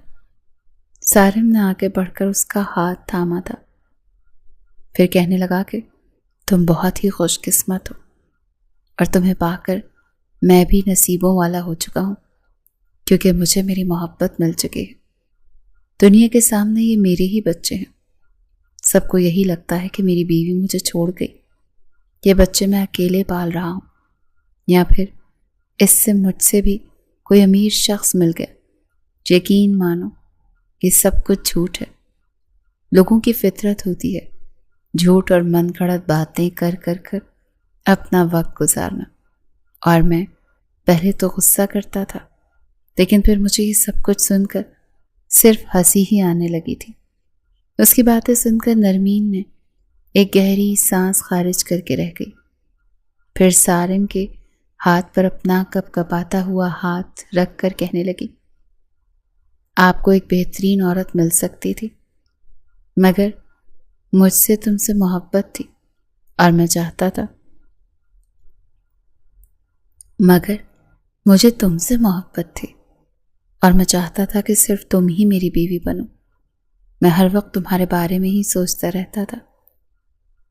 سارم نے آگے بڑھ کر اس کا ہاتھ تھاما تھا، پھر کہنے لگا کہ تم بہت ہی خوش قسمت ہو، اور تمہیں پا کر میں بھی نصیبوں والا ہو چکا ہوں، کیونکہ مجھے میری محبت مل چکی ہے۔ دنیا کے سامنے یہ میرے ہی بچے ہیں۔ سب کو یہی لگتا ہے کہ میری بیوی مجھے چھوڑ گئی، یہ بچے میں اکیلے پال رہا ہوں، یا پھر اس سے مجھ سے بھی کوئی امیر شخص مل گیا۔ یقین مانو یہ سب کچھ جھوٹ ہے۔ لوگوں کی فطرت ہوتی ہے جھوٹ اور من گھڑت باتیں کر کر کر اپنا وقت گزارنا، اور میں پہلے تو غصہ کرتا تھا، لیکن پھر مجھے یہ سب کچھ سن کر صرف ہنسی ہی آنے لگی تھی۔ اس کی باتیں سن کر نرمین نے ایک گہری سانس خارج کر کے رہ گئی، پھر سارم کے ہاتھ پر اپنا کپ کپاتا ہوا ہاتھ رکھ کر کہنے لگی، آپ کو ایک بہترین عورت مل سکتی تھی، مگر مجھ سے تم سے محبت تھی، اور میں چاہتا تھا مگر مجھے تم سے محبت تھی اور میں چاہتا تھا کہ صرف تم ہی میری بیوی بنو۔ میں ہر وقت تمہارے بارے میں ہی سوچتا رہتا تھا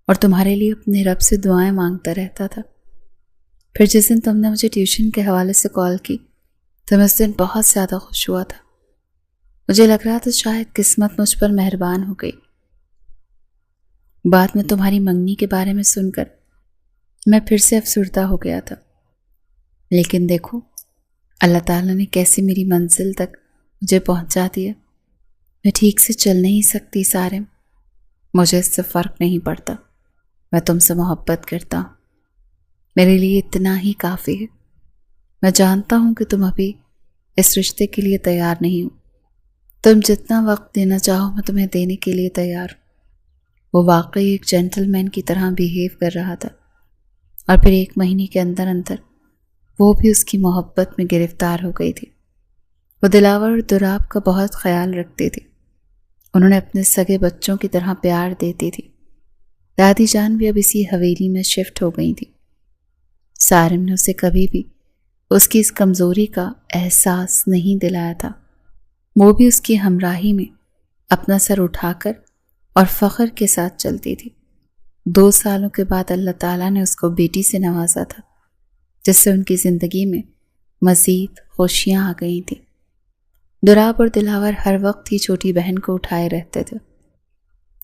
اور تمہارے لیے اپنے رب سے دعائیں مانگتا رہتا تھا۔ پھر جس دن تم نے مجھے ٹیوشن کے حوالے سے کال کی تو میں اس دن بہت زیادہ خوش ہوا تھا۔ مجھے لگ رہا تھا شاید قسمت مجھ پر مہربان ہو گئی۔ بعد میں تمہاری منگنی کے بارے میں سن کر میں پھر سے افسردہ ہو گیا تھا، لیکن دیکھو اللہ تعالیٰ نے کیسے میری منزل تک مجھے پہنچا دیا۔ میں ٹھیک سے چل نہیں سکتی سارم، مجھے اس سے فرق نہیں پڑتا، میں تم سے محبت کرتا ہوں، میرے لیے اتنا ہی کافی ہے۔ میں جانتا ہوں کہ تم ابھی اس رشتے کے لیے تیار نہیں ہو، تم جتنا وقت دینا چاہو میں تمہیں دینے کے لیے تیار ہوں۔ وہ واقعی ایک جینٹل مین کی طرح بیہیو کر رہا تھا، اور پھر 1 مہینے کے اندر اندر وہ بھی اس کی محبت میں گرفتار ہو گئی تھی۔ وہ دلاور اور دراب کا بہت خیال رکھتی تھی، انہوں نے اپنے سگے بچوں کی طرح پیار دیتی تھی۔ دادی جان بھی اب اسی حویلی میں شفٹ ہو گئی تھی۔ سارم نے اسے کبھی بھی اس کی اس کمزوری کا احساس نہیں دلایا تھا۔ وہ بھی اس کی ہمراہی میں اپنا سر اٹھا کر اور فخر کے ساتھ چلتی تھی۔ 2 سالوں کے بعد اللہ تعالیٰ نے اس کو بیٹی سے نوازا تھا، جس سے ان کی زندگی میں مزید خوشیاں آ گئی تھیں۔ دراب اور دلاور ہر وقت ہی چھوٹی بہن کو اٹھائے رہتے تھے۔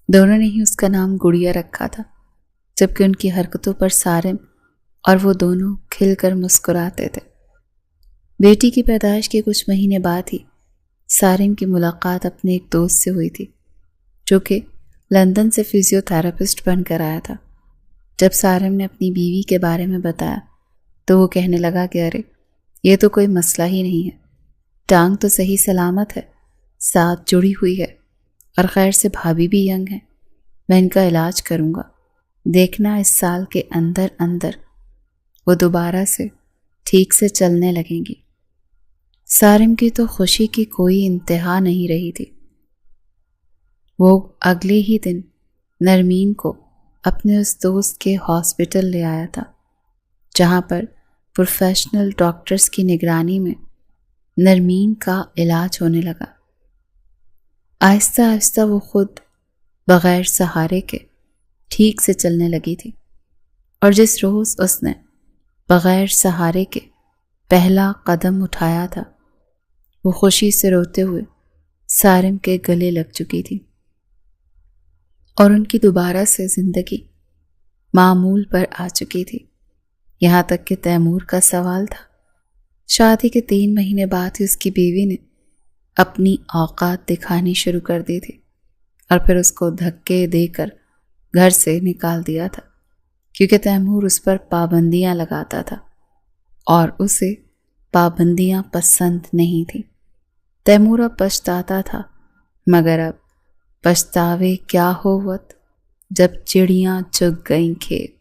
دونوں نے ہی اس کا نام گڑیا رکھا تھا، جبکہ ان کی حرکتوں پر سارم اور وہ دونوں کھل کر مسکراتے تھے۔ بیٹی کی پیدائش کے کچھ مہینے بعد ہی سارم کی ملاقات اپنے ایک دوست سے ہوئی تھی، جو کہ لندن سے فزیو تھراپسٹ بن کر آیا تھا۔ جب سارم نے اپنی بیوی کے بارے میں بتایا تو وہ کہنے لگا کہ ارے یہ تو کوئی مسئلہ ہی نہیں ہے، ٹانگ تو صحیح سلامت ہے، ساتھ جڑی ہوئی ہے، اور خیر سے بھابھی بھی ینگ ہے، میں ان کا علاج کروں گا، دیکھنا اس سال کے اندر اندر وہ دوبارہ سے ٹھیک سے چلنے لگیں گی۔ سارم کی تو خوشی کی کوئی انتہا نہیں رہی تھی۔ وہ اگلے ہی دن نرمین کو اپنے اس دوست کے ہاسپٹل لے آیا تھا، جہاں پر پروفیشنل ڈاکٹرز کی نگرانی میں نرمین کا علاج ہونے لگا۔ آہستہ آہستہ وہ خود بغیر سہارے کے ٹھیک سے چلنے لگی تھی، اور جس روز اس نے بغیر سہارے کے پہلا قدم اٹھایا تھا، وہ خوشی سے روتے ہوئے سارم کے گلے لگ چکی تھی، اور ان کی دوبارہ سے زندگی معمول پر آ چکی تھی۔ یہاں تک کہ تیمور کا سوال تھا۔ شادی کے 3 مہینے بعد ہی اس کی بیوی نے اپنی اوقات دکھانی شروع کر دی تھی، اور پھر اس کو دھکے دے کر گھر سے نکال دیا تھا، کیونکہ تیمور اس پر پابندیاں لگاتا تھا اور اسے پابندیاں پسند نہیں تھیں۔ تیمور اب پچھتاتا تھا، مگر اب پچھتاوے کیا ہوت جب چڑیاں چگ گئیں کھیت۔